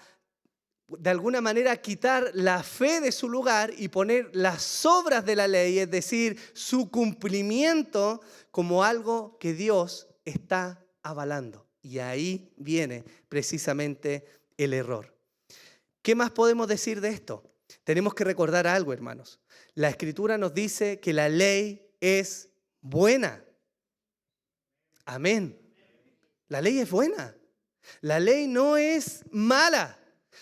de alguna manera, quitar la fe de su lugar y poner las obras de la ley, es decir, su cumplimiento, como algo que Dios está avalando. Y ahí viene precisamente el error. ¿Qué más podemos decir de esto? Tenemos que recordar algo, hermanos. La Escritura nos dice que la ley es buena. Amén. La ley es buena. La ley no es mala.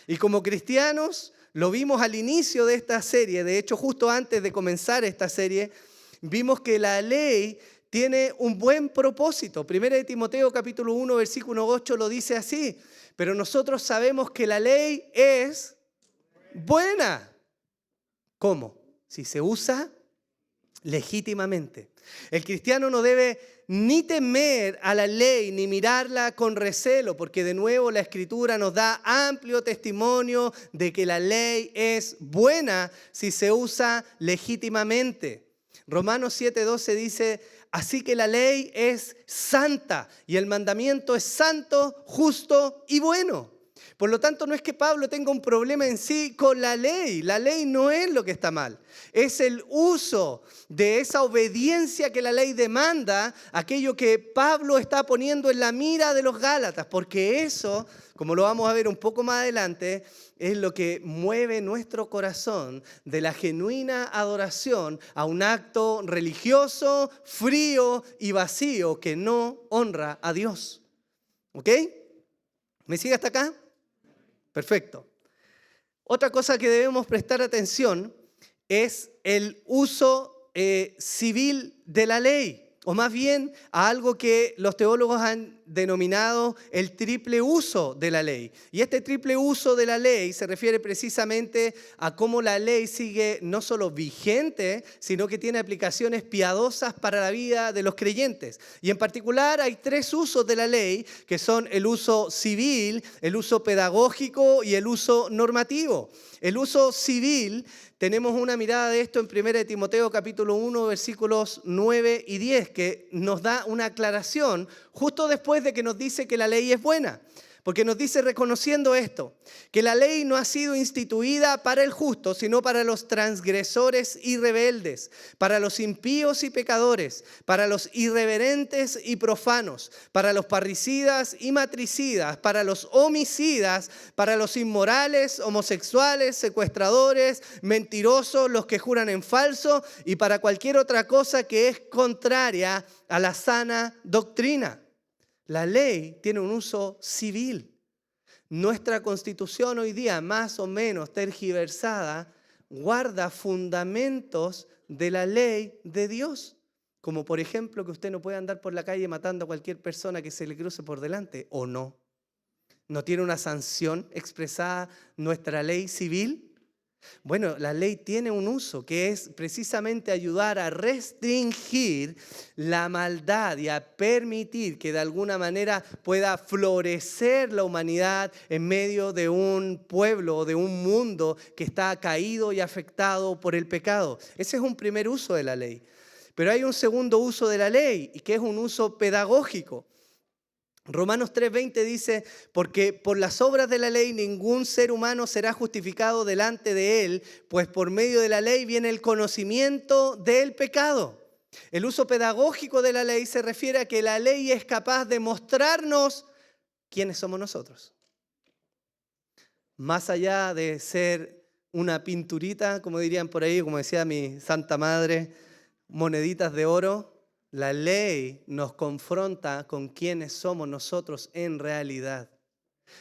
Y como cristianos, lo vimos al inicio de esta serie. De hecho, justo antes de comenzar esta serie, vimos que la ley tiene un buen propósito. Primera de Timoteo capítulo 1, versículo 8 lo dice así. Pero nosotros sabemos que la ley es buena. ¿Cómo? Si se usa legítimamente. El cristiano no debe ni temer a la ley, ni mirarla con recelo, porque de nuevo la Escritura nos da amplio testimonio de que la ley es buena si se usa legítimamente. Romanos 7:12 dice: así que la ley es santa y el mandamiento es santo, justo y bueno. Por lo tanto, no es que Pablo tenga un problema en sí con la ley. La ley no es lo que está mal. Es el uso de esa obediencia que la ley demanda, aquello que Pablo está poniendo en la mira de los Gálatas, porque eso, como lo vamos a ver un poco más adelante, es lo que mueve nuestro corazón de la genuina adoración a un acto religioso, frío y vacío que no honra a Dios. ¿Ok? ¿Me sigue hasta acá? Perfecto. Otra cosa que debemos prestar atención es el uso civil de la ley, o más bien a algo que los teólogos han denominado el triple uso de la ley. Y este triple uso de la ley se refiere precisamente a cómo la ley sigue no solo vigente, sino que tiene aplicaciones piadosas para la vida de los creyentes. Y en particular hay tres usos de la ley, que son el uso civil, el uso pedagógico y el uso normativo. El uso civil, tenemos una mirada de esto en 1 Timoteo capítulo 1, versículos 9 y 10, que nos da una aclaración justo después de que nos dice que la ley es buena. Porque nos dice reconociendo esto, que la ley no ha sido instituida para el justo, sino para los transgresores y rebeldes, para los impíos y pecadores, para los irreverentes y profanos, para los parricidas y matricidas, para los homicidas, para los inmorales, homosexuales, secuestradores, mentirosos, los que juran en falso y para cualquier otra cosa que es contraria a la sana doctrina. La ley tiene un uso civil. Nuestra Constitución hoy día, más o menos tergiversada, guarda fundamentos de la ley de Dios. Como por ejemplo que usted no puede andar por la calle matando a cualquier persona que se le cruce por delante, ¿o no? ¿No tiene una sanción expresada nuestra ley civil? Bueno, la ley tiene un uso que es precisamente ayudar a restringir la maldad y a permitir que de alguna manera pueda florecer la humanidad en medio de un pueblo o de un mundo que está caído y afectado por el pecado. Ese es un primer uso de la ley. Pero hay un segundo uso de la ley y que es un uso pedagógico. Romanos 3:20 dice, porque por las obras de la ley ningún ser humano será justificado delante de él, pues por medio de la ley viene el conocimiento del pecado. El uso pedagógico de la ley se refiere a que la ley es capaz de mostrarnos quiénes somos nosotros. Más allá de ser una pinturita, como dirían por ahí, como decía mi santa madre, moneditas de oro, la ley nos confronta con quiénes somos nosotros en realidad.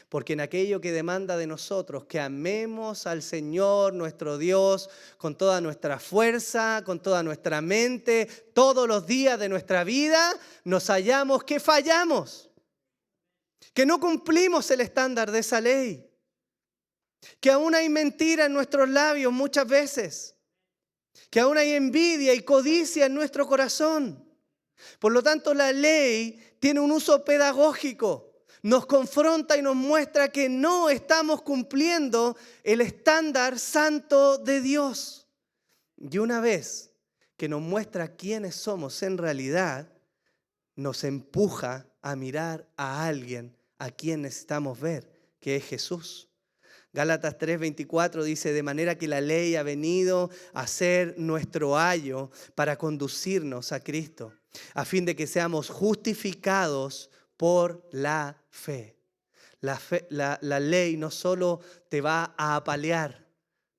Porque en aquello que demanda de nosotros, que amemos al Señor, nuestro Dios, con toda nuestra fuerza, con toda nuestra mente, todos los días de nuestra vida, nos hallamos que fallamos, que no cumplimos el estándar de esa ley, que aún hay mentira en nuestros labios muchas veces, que aún hay envidia y codicia en nuestro corazón. Por lo tanto, la ley tiene un uso pedagógico. Nos confronta y nos muestra que no estamos cumpliendo el estándar santo de Dios. Y una vez que nos muestra quiénes somos en realidad, nos empuja a mirar a alguien a quien necesitamos ver, que es Jesús. Gálatas 3:24 dice, de manera que la ley ha venido a ser nuestro ayo para conducirnos a Cristo, a fin de que seamos justificados por la fe. La ley no solo te va a apalear,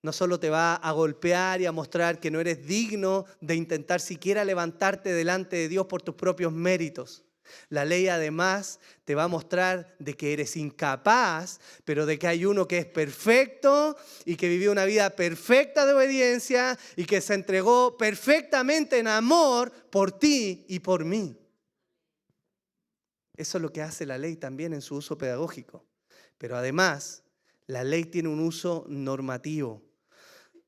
no solo te va a golpear y a mostrar que no eres digno de intentar siquiera levantarte delante de Dios por tus propios méritos. La ley además te va a mostrar de que eres incapaz, pero de que hay uno que es perfecto y que vivió una vida perfecta de obediencia y que se entregó perfectamente en amor por ti y por mí. Eso es lo que hace la ley también en su uso pedagógico. Pero además, la ley tiene un uso normativo.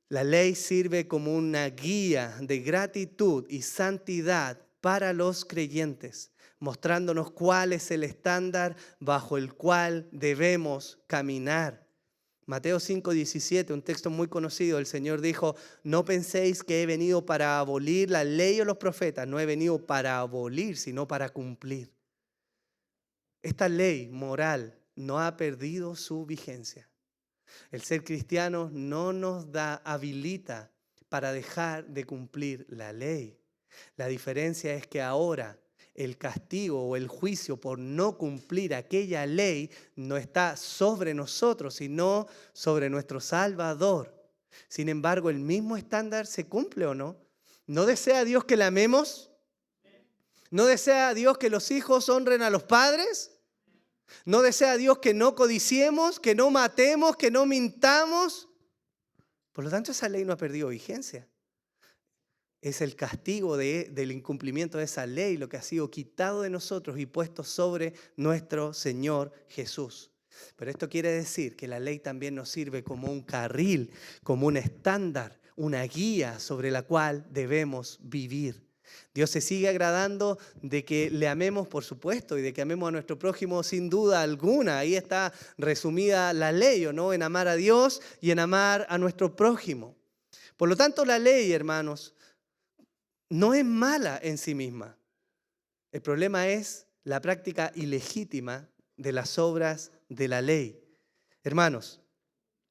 La ley sirve como una guía de gratitud y santidad para los creyentes, mostrándonos cuál es el estándar bajo el cual debemos caminar. Mateo 5:17, un texto muy conocido, el Señor dijo, no penséis que he venido para abolir la ley o los profetas, no he venido para abolir, sino para cumplir. Esta ley moral no ha perdido su vigencia. El ser cristiano no nos habilita para dejar de cumplir la ley. La diferencia es que ahora el castigo o el juicio por no cumplir aquella ley no está sobre nosotros, sino sobre nuestro Salvador. Sin embargo, el mismo estándar se cumple o no. ¿No desea Dios que le amemos? ¿No desea Dios que los hijos honren a los padres? ¿No desea Dios que no codiciemos, que no matemos, que no mintamos? Por lo tanto, esa ley no ha perdido vigencia. Es el castigo del incumplimiento de esa ley lo que ha sido quitado de nosotros y puesto sobre nuestro Señor Jesús. Pero esto quiere decir que la ley también nos sirve como un carril, como un estándar, una guía sobre la cual debemos vivir. Dios se sigue agradando de que le amemos, por supuesto, y de que amemos a nuestro prójimo sin duda alguna. Ahí está resumida la ley, ¿o no? En amar a Dios y en amar a nuestro prójimo. Por lo tanto, la ley, hermanos, no es mala en sí misma. El problema es la práctica ilegítima de las obras de la ley. Hermanos,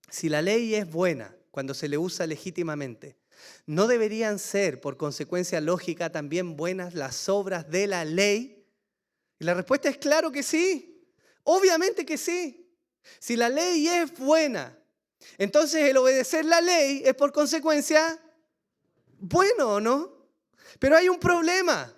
si la ley es buena cuando se le usa legítimamente, ¿no deberían ser, por consecuencia lógica, también buenas las obras de la ley? Y la respuesta es claro que sí. Obviamente que sí. Si la ley es buena, entonces el obedecer la ley es por consecuencia bueno, ¿o no? Pero hay un problema.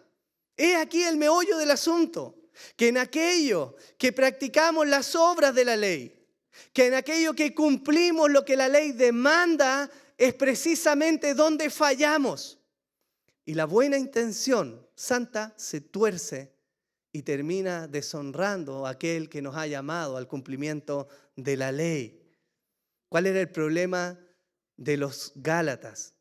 He aquí el meollo del asunto. Que en aquello que practicamos las obras de la ley, que en aquello que cumplimos lo que la ley demanda, es precisamente donde fallamos. Y la buena intención santa se tuerce y termina deshonrando a aquel que nos ha llamado al cumplimiento de la ley. ¿Cuál era el problema de los Gálatas?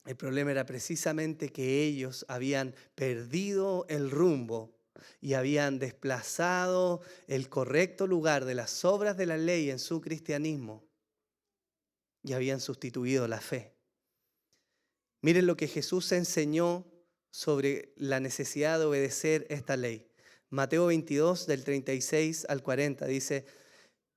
El problema era precisamente que ellos habían perdido el rumbo y habían desplazado el correcto lugar de las obras de la ley en su cristianismo y habían sustituido la fe. Miren lo que Jesús enseñó sobre la necesidad de obedecer esta ley. Mateo 22, del 36 al 40, dice: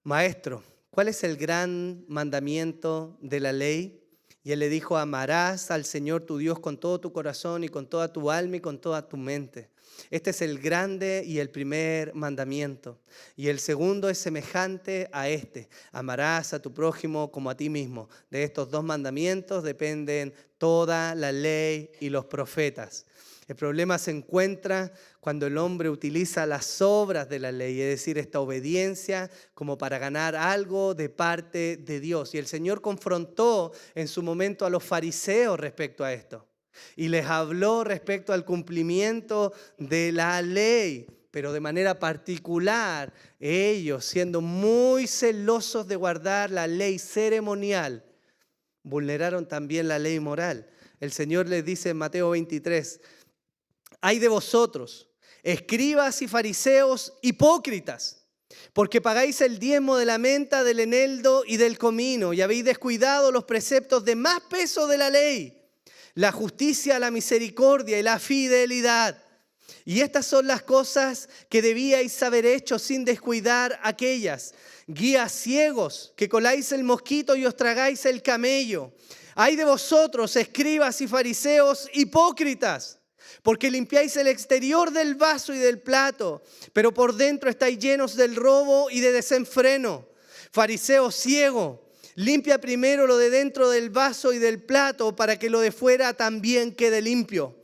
Maestro, ¿cuál es el gran mandamiento de la ley? Y él le dijo: amarás al Señor tu Dios con todo tu corazón y con toda tu alma y con toda tu mente. Este es el grande y el primer mandamiento. Y el segundo es semejante a este: amarás a tu prójimo como a ti mismo. De estos dos mandamientos dependen toda la ley y los profetas. El problema se encuentra cuando el hombre utiliza las obras de la ley, es decir, esta obediencia como para ganar algo de parte de Dios. Y el Señor confrontó en su momento a los fariseos respecto a esto. Y les habló respecto al cumplimiento de la ley, pero de manera particular, ellos, siendo muy celosos de guardar la ley ceremonial, vulneraron también la ley moral. El Señor les dice en Mateo 23, ¡ay de vosotros, escribas y fariseos hipócritas! Porque pagáis el diezmo de la menta, del eneldo y del comino, y habéis descuidado los preceptos de más peso de la ley, la justicia, la misericordia y la fidelidad. Y estas son las cosas que debíais haber hecho sin descuidar aquellas. Guías ciegos, que coláis el mosquito y os tragáis el camello. ¡Ay de vosotros, escribas y fariseos hipócritas! Porque limpiáis el exterior del vaso y del plato, pero por dentro estáis llenos del robo y de desenfreno. Fariseo ciego, limpia primero lo de dentro del vaso y del plato para que lo de fuera también quede limpio.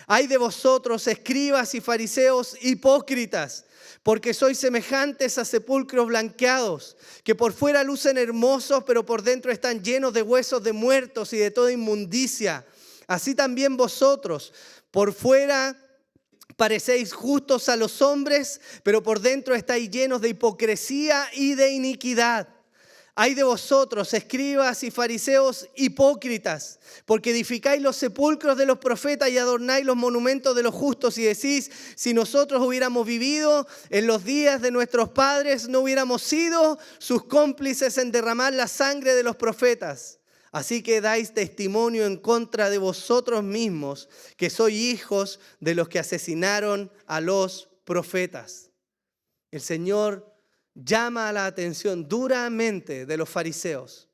Ay de vosotros, escribas y fariseos hipócritas, porque sois semejantes a sepulcros blanqueados, que por fuera lucen hermosos, pero por dentro están llenos de huesos de muertos y de toda inmundicia. Así también vosotros, por fuera parecéis justos a los hombres, pero por dentro estáis llenos de hipocresía y de iniquidad. Ay de vosotros, escribas y fariseos hipócritas, porque edificáis los sepulcros de los profetas y adornáis los monumentos de los justos y decís, si nosotros hubiéramos vivido en los días de nuestros padres, no hubiéramos sido sus cómplices en derramar la sangre de los profetas. Así que dais testimonio en contra de vosotros mismos, que sois hijos de los que asesinaron a los profetas. El Señor llama la atención duramente de los fariseos,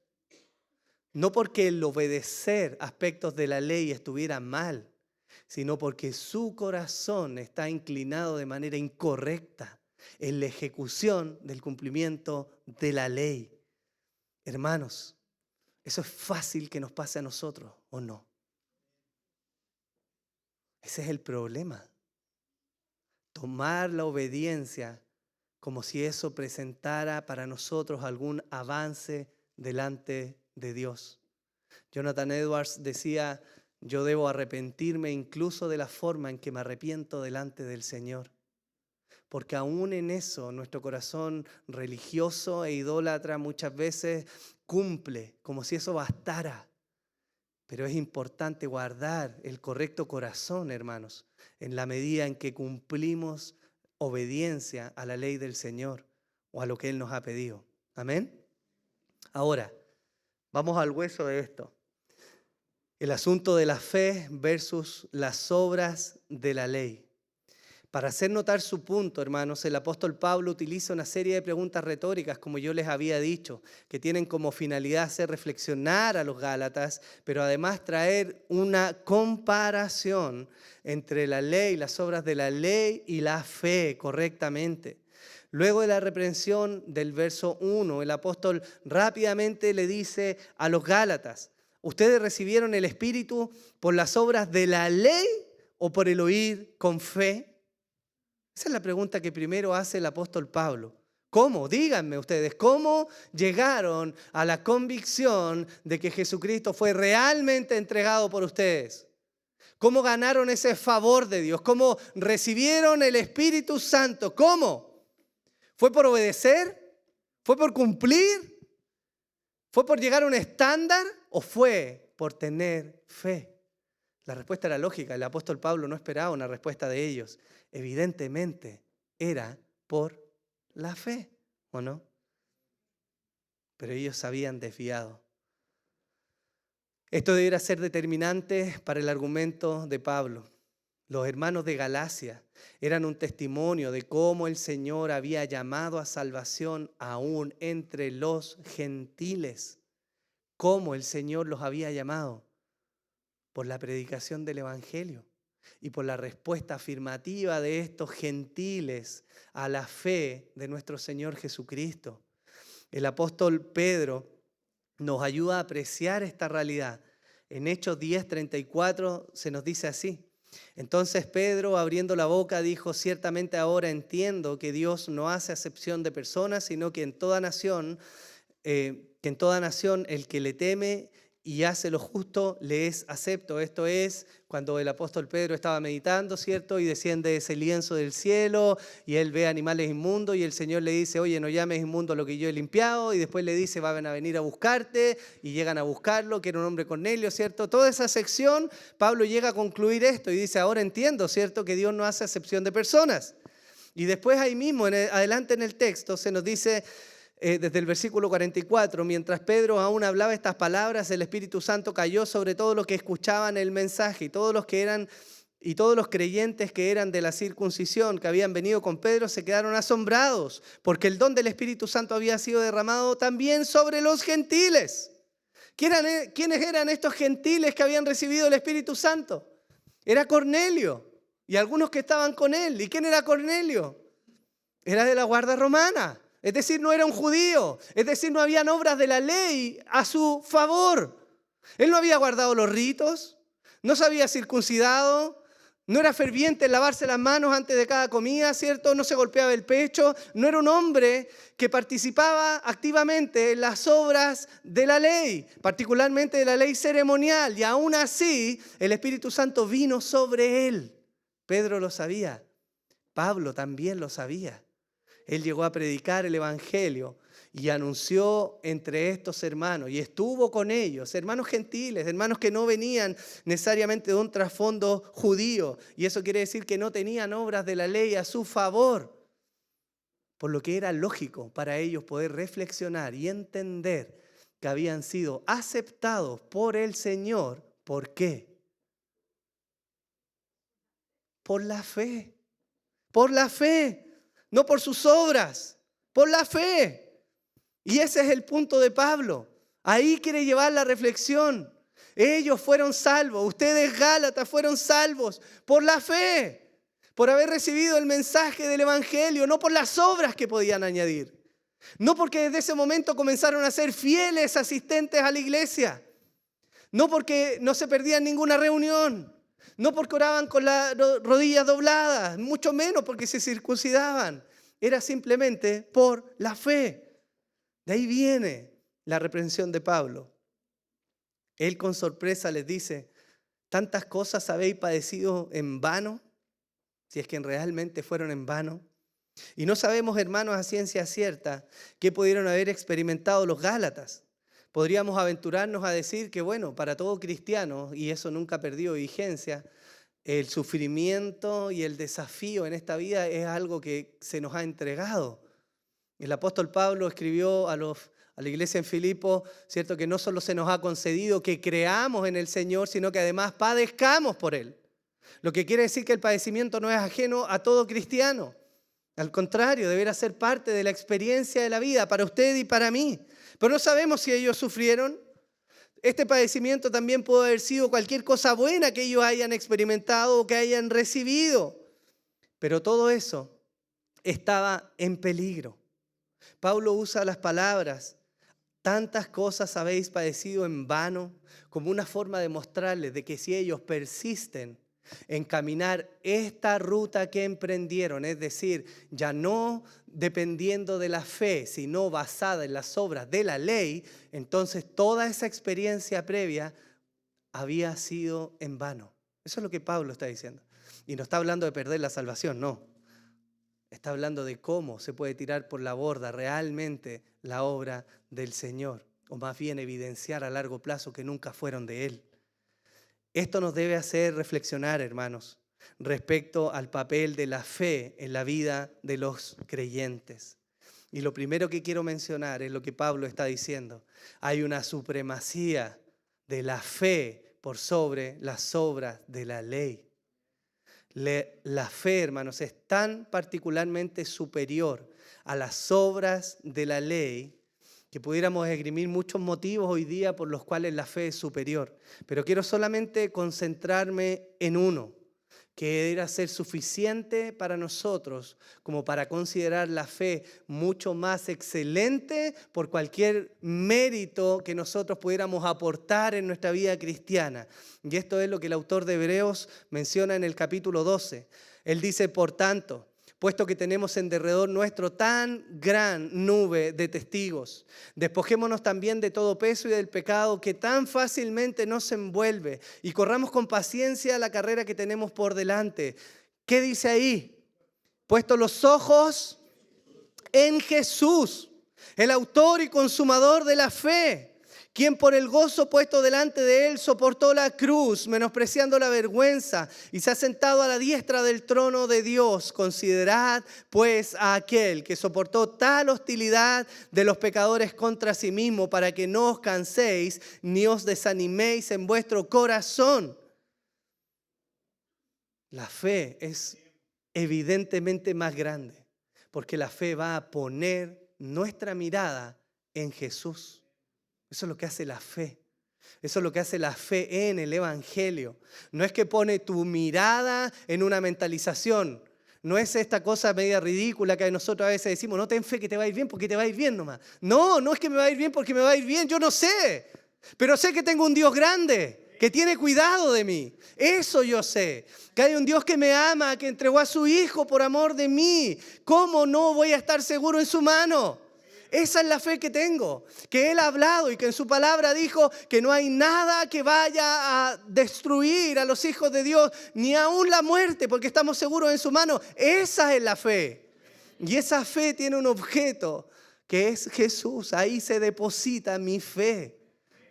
no porque el obedecer aspectos de la ley estuviera mal, sino porque su corazón está inclinado de manera incorrecta en la ejecución del cumplimiento de la ley. Hermanos, eso es fácil que nos pase a nosotros, ¿o no? Ese es el problema. Tomar la obediencia como si eso presentara para nosotros algún avance delante de Dios. Jonathan Edwards decía, yo debo arrepentirme incluso de la forma en que me arrepiento delante del Señor. Porque aún en eso nuestro corazón religioso e idólatra muchas veces cumple como si eso bastara. Pero es importante guardar el correcto corazón, hermanos, en la medida en que cumplimos obediencia a la ley del Señor o a lo que Él nos ha pedido. Amén. Ahora, vamos al hueso de esto. El asunto de la fe versus las obras de la ley. Para hacer notar su punto, hermanos, el apóstol Pablo utiliza una serie de preguntas retóricas, como yo les había dicho, que tienen como finalidad hacer reflexionar a los Gálatas, pero además traer una comparación entre la ley, las obras de la ley y la fe correctamente. Luego de la reprensión del verso 1, el apóstol rápidamente le dice a los Gálatas: ¿ustedes recibieron el Espíritu por las obras de la ley o por el oír con fe? Esa es la pregunta que primero hace el apóstol Pablo. ¿Cómo? Díganme ustedes, ¿cómo llegaron a la convicción de que Jesucristo fue realmente entregado por ustedes? ¿Cómo ganaron ese favor de Dios? ¿Cómo recibieron el Espíritu Santo? ¿Cómo? ¿Fue por obedecer? ¿Fue por cumplir? ¿Fue por llegar a un estándar? ¿O fue por tener fe? La respuesta era lógica. El apóstol Pablo no esperaba una respuesta de ellos. Evidentemente era por la fe, ¿o no? Pero ellos se habían desviado. Esto debiera ser determinante para el argumento de Pablo. Los hermanos de Galacia eran un testimonio de cómo el Señor había llamado a salvación aún entre los gentiles. Cómo el Señor los había llamado. Por la predicación del Evangelio y por la respuesta afirmativa de estos gentiles a la fe de nuestro Señor Jesucristo. El apóstol Pedro nos ayuda a apreciar esta realidad. En Hechos 10:34 se nos dice así: entonces Pedro, abriendo la boca, dijo: ciertamente ahora entiendo que Dios no hace acepción de personas, sino que en toda nación el que le teme y hace lo justo le es acepto. Esto es cuando el apóstol Pedro estaba meditando, ¿cierto? Y desciende ese lienzo del cielo y él ve animales inmundos y el Señor le dice: oye, no llames inmundo lo que yo he limpiado. Y después le dice: van a venir a buscarte, y llegan a buscarlo, que era un hombre Cornelio, ¿cierto? Toda esa sección, Pablo llega a concluir esto y dice: ahora entiendo, ¿cierto?, que Dios no hace acepción de personas. Y después ahí mismo, adelante en el texto, se nos dice, desde el versículo 44, mientras Pedro aún hablaba estas palabras, el Espíritu Santo cayó sobre todos los que escuchaban el mensaje y todos los creyentes que eran de la circuncisión, que habían venido con Pedro, se quedaron asombrados, porque el don del Espíritu Santo había sido derramado también sobre los gentiles. ¿Quiénes eran estos gentiles que habían recibido el Espíritu Santo? Era Cornelio y algunos que estaban con él. ¿Y quién era Cornelio? Era de la guardia romana. Es decir, no era un judío. Es decir, no habían obras de la ley a su favor. Él no había guardado los ritos, no se había circuncidado, no era ferviente en lavarse las manos antes de cada comida, ¿cierto? No se golpeaba el pecho. No era un hombre que participaba activamente en las obras de la ley, particularmente de la ley ceremonial. Y aún así, el Espíritu Santo vino sobre él. Pedro lo sabía. Pablo también lo sabía. Él llegó a predicar el Evangelio y anunció entre estos hermanos y estuvo con ellos, hermanos gentiles, hermanos que no venían necesariamente de un trasfondo judío. Y eso quiere decir que no tenían obras de la ley a su favor. Por lo que era lógico para ellos poder reflexionar y entender que habían sido aceptados por el Señor. ¿Por qué? Por la fe. Por la fe. No por sus obras, por la fe. Y ese es el punto de Pablo. Ahí quiere llevar la reflexión. Ellos fueron salvos, ustedes Gálatas fueron salvos por la fe, por haber recibido el mensaje del Evangelio, no por las obras que podían añadir. No porque desde ese momento comenzaron a ser fieles asistentes a la iglesia. No porque no se perdían ninguna reunión. No porque oraban con las rodillas dobladas, mucho menos porque se circuncidaban. Era simplemente por la fe. De ahí viene la reprensión de Pablo. Él con sorpresa les dice: ¿tantas cosas habéis padecido en vano? Si es que realmente fueron en vano. Y no sabemos, hermanos, a ciencia cierta qué pudieron haber experimentado los Gálatas. Podríamos aventurarnos a decir que, bueno, para todo cristiano, y eso nunca perdió vigencia, el sufrimiento y el desafío en esta vida es algo que se nos ha entregado. El apóstol Pablo escribió a la iglesia en Filipo, ¿cierto?, que no solo se nos ha concedido que creamos en el Señor, sino que además padezcamos por Él. Lo que quiere decir que el padecimiento no es ajeno a todo cristiano. Al contrario, deberá ser parte de la experiencia de la vida para usted y para mí. Pero no sabemos si ellos sufrieron. Este padecimiento también puede haber sido cualquier cosa buena que ellos hayan experimentado o que hayan recibido. Pero todo eso estaba en peligro. Pablo usa las palabras, tantas cosas habéis padecido en vano, como una forma de mostrarles de que si ellos persisten en caminar esta ruta que emprendieron, es decir, ya no dependiendo de la fe, sino basada en las obras de la ley, entonces toda esa experiencia previa había sido en vano. Eso es lo que Pablo está diciendo. Y no está hablando de perder la salvación, no. Está hablando de cómo se puede tirar por la borda realmente la obra del Señor, o más bien evidenciar a largo plazo que nunca fueron de Él. Esto nos debe hacer reflexionar, hermanos, respecto al papel de la fe en la vida de los creyentes. Y lo primero que quiero mencionar es lo que Pablo está diciendo. Hay una supremacía de la fe por sobre las obras de la ley. La fe, hermanos, es tan particularmente superior a las obras de la ley que pudiéramos esgrimir muchos motivos hoy día por los cuales la fe es superior. Pero quiero solamente concentrarme en uno, que debería ser suficiente para nosotros como para considerar la fe mucho más excelente por cualquier mérito que nosotros pudiéramos aportar en nuestra vida cristiana. Y esto es lo que el autor de Hebreos menciona en el capítulo 12. Él dice, por tanto, puesto que tenemos en derredor nuestro tan gran nube de testigos, despojémonos también de todo peso y del pecado que tan fácilmente nos envuelve y corramos con paciencia la carrera que tenemos por delante. ¿Qué dice ahí? Puesto los ojos en Jesús, el autor y consumador de la fe, quien por el gozo puesto delante de él soportó la cruz, menospreciando la vergüenza, y se ha sentado a la diestra del trono de Dios. Considerad pues a aquel que soportó tal hostilidad de los pecadores contra sí mismo, para que no os canséis ni os desaniméis en vuestro corazón. La fe es evidentemente más grande, porque la fe va a poner nuestra mirada en Jesús. Eso es lo que hace la fe. Eso es lo que hace la fe en el Evangelio. No es que pone tu mirada en una mentalización. No es esta cosa media ridícula que nosotros a veces decimos, no ten fe que te va a ir bien porque te va a ir bien nomás. No, no es que me va a ir bien porque me va a ir bien, yo no sé. Pero sé que tengo un Dios grande, que tiene cuidado de mí. Eso yo sé. Que hay un Dios que me ama, que entregó a su Hijo por amor de mí. ¿Cómo no voy a estar seguro en su mano? Esa es la fe que tengo, que Él ha hablado y que en su palabra dijo que no hay nada que vaya a destruir a los hijos de Dios, ni aún la muerte, porque estamos seguros en su mano. Esa es la fe. Y esa fe tiene un objeto, que es Jesús. Ahí se deposita mi fe.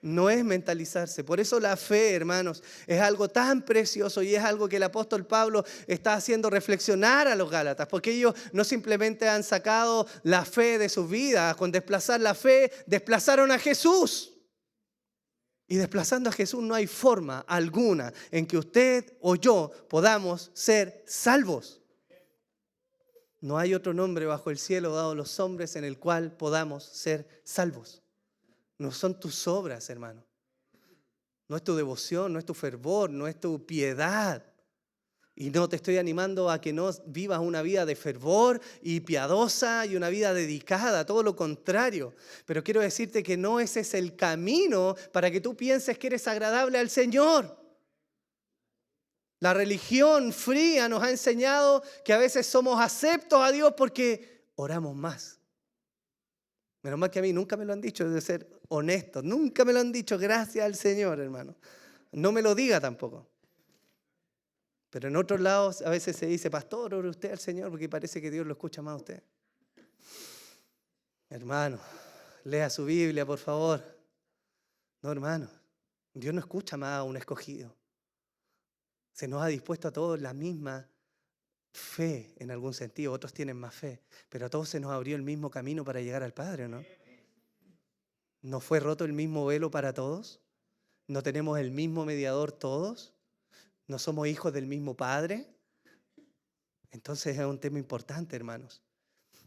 No es mentalizarse. Por eso la fe, hermanos, es algo tan precioso y es algo que el apóstol Pablo está haciendo reflexionar a los Gálatas, porque ellos no simplemente han sacado la fe de sus vidas. Con desplazar la fe, desplazaron a Jesús. Y desplazando a Jesús no hay forma alguna en que usted o yo podamos ser salvos. No hay otro nombre bajo el cielo dado a los hombres en el cual podamos ser salvos. No son tus obras, hermano. No es tu devoción, no es tu fervor, no es tu piedad. Y no te estoy animando a que no vivas una vida de fervor y piadosa y una vida dedicada, todo lo contrario. Pero quiero decirte que no ese es el camino para que tú pienses que eres agradable al Señor. La religión fría nos ha enseñado que a veces somos aceptos a Dios porque oramos más. Menos mal que a mí nunca me lo han dicho, de ser honesto. Nunca me lo han dicho, gracias al Señor, hermano. No me lo diga tampoco. Pero en otros lados a veces se dice, pastor, ore usted al Señor porque parece que Dios lo escucha más a usted. Hermano, lea su Biblia, por favor. No, hermano, Dios no escucha más a un escogido. Se nos ha dispuesto a todos la misma fe en algún sentido, otros tienen más fe, pero a todos se nos abrió el mismo camino para llegar al Padre, ¿no? ¿No fue roto el mismo velo para todos? ¿No tenemos el mismo mediador todos? ¿No somos hijos del mismo Padre? Entonces es un tema importante, hermanos.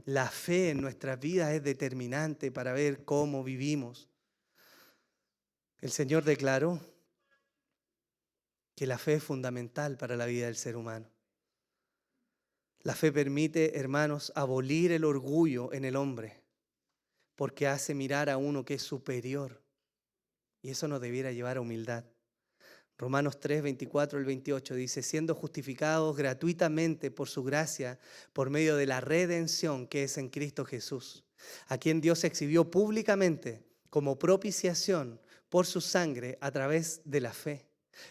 La fe en nuestras vidas es determinante para ver cómo vivimos. El Señor declaró que la fe es fundamental para la vida del ser humano. La fe permite, hermanos, abolir el orgullo en el hombre, porque hace mirar a uno que es superior. Y eso nos debiera llevar a humildad. Romanos 3, 24 al 28 dice, siendo justificados gratuitamente por su gracia, por medio de la redención que es en Cristo Jesús, a quien Dios exhibió públicamente como propiciación por su sangre a través de la fe,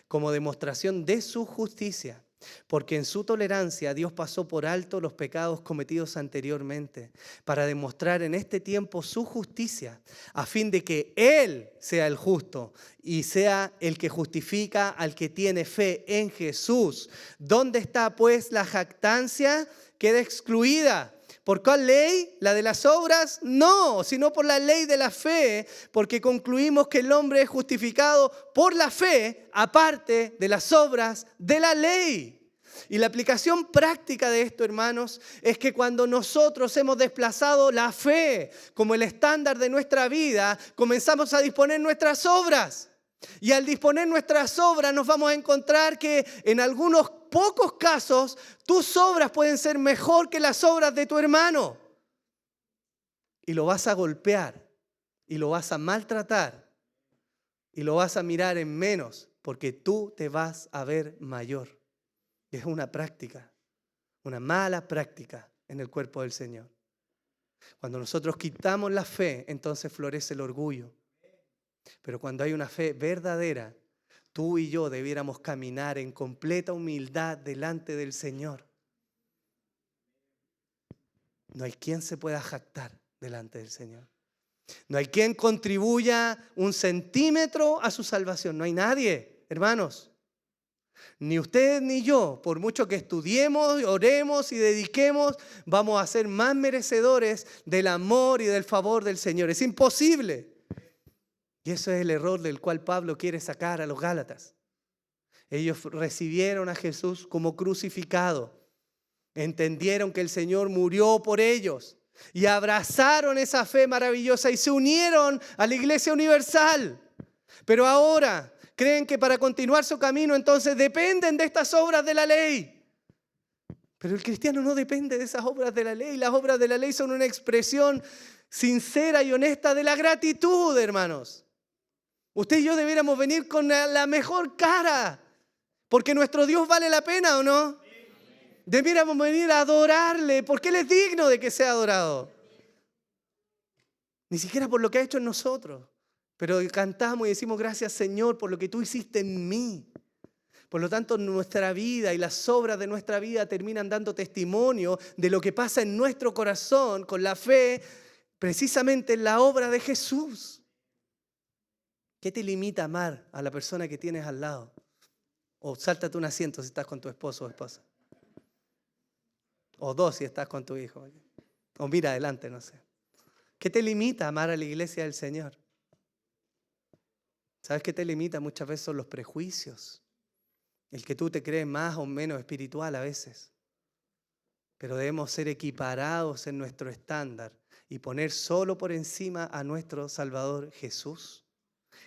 como demostración de su justicia, porque en su tolerancia Dios pasó por alto los pecados cometidos anteriormente, para demostrar en este tiempo su justicia, a fin de que Él sea el justo y sea el que justifica al que tiene fe en Jesús. ¿Dónde está pues la jactancia? Queda excluida. ¿Por cuál ley? ¿La de las obras? No, sino por la ley de la fe, porque concluimos que el hombre es justificado por la fe, aparte de las obras de la ley. Y la aplicación práctica de esto, hermanos, es que cuando nosotros hemos desplazado la fe como el estándar de nuestra vida, comenzamos a disponer nuestras obras. Y al disponer nuestras obras nos vamos a encontrar que en algunos pocos casos tus obras pueden ser mejor que las obras de tu hermano. Y lo vas a golpear, y lo vas a maltratar, y lo vas a mirar en menos, porque tú te vas a ver mayor. Y es una práctica, una mala práctica en el cuerpo del Señor. Cuando nosotros quitamos la fe, entonces florece el orgullo. Pero cuando hay una fe verdadera, tú y yo debiéramos caminar en completa humildad delante del Señor. No hay quien se pueda jactar delante del Señor. No hay quien contribuya un centímetro a su salvación. No hay nadie, hermanos. Ni usted ni yo, por mucho que estudiemos, oremos y dediquemos, vamos a ser más merecedores del amor y del favor del Señor. Es imposible. Y eso es el error del cual Pablo quiere sacar a los Gálatas. Ellos recibieron a Jesús como crucificado. Entendieron que el Señor murió por ellos. Y abrazaron esa fe maravillosa y se unieron a la Iglesia Universal. Pero ahora creen que para continuar su camino entonces dependen de estas obras de la ley. Pero el cristiano no depende de esas obras de la ley. Las obras de la ley son una expresión sincera y honesta de la gratitud, hermanos. Usted y yo debiéramos venir con la mejor cara, porque nuestro Dios vale la pena, ¿o no? Debiéramos venir a adorarle, porque Él es digno de que sea adorado. Ni siquiera por lo que ha hecho en nosotros, pero cantamos y decimos gracias, Señor, por lo que tú hiciste en mí. Por lo tanto, nuestra vida y las obras de nuestra vida terminan dando testimonio de lo que pasa en nuestro corazón con la fe, precisamente en la obra de Jesús. ¿Qué te limita a amar a la persona que tienes al lado? O sáltate un asiento si estás con tu esposo o esposa. O dos si estás con tu hijo. O mira adelante, no sé. ¿Qué te limita a amar a la iglesia del Señor? ¿Sabes qué te limita? Muchas veces son los prejuicios. El que tú te crees más o menos espiritual a veces. Pero debemos ser equiparados en nuestro estándar y poner solo por encima a nuestro Salvador Jesús.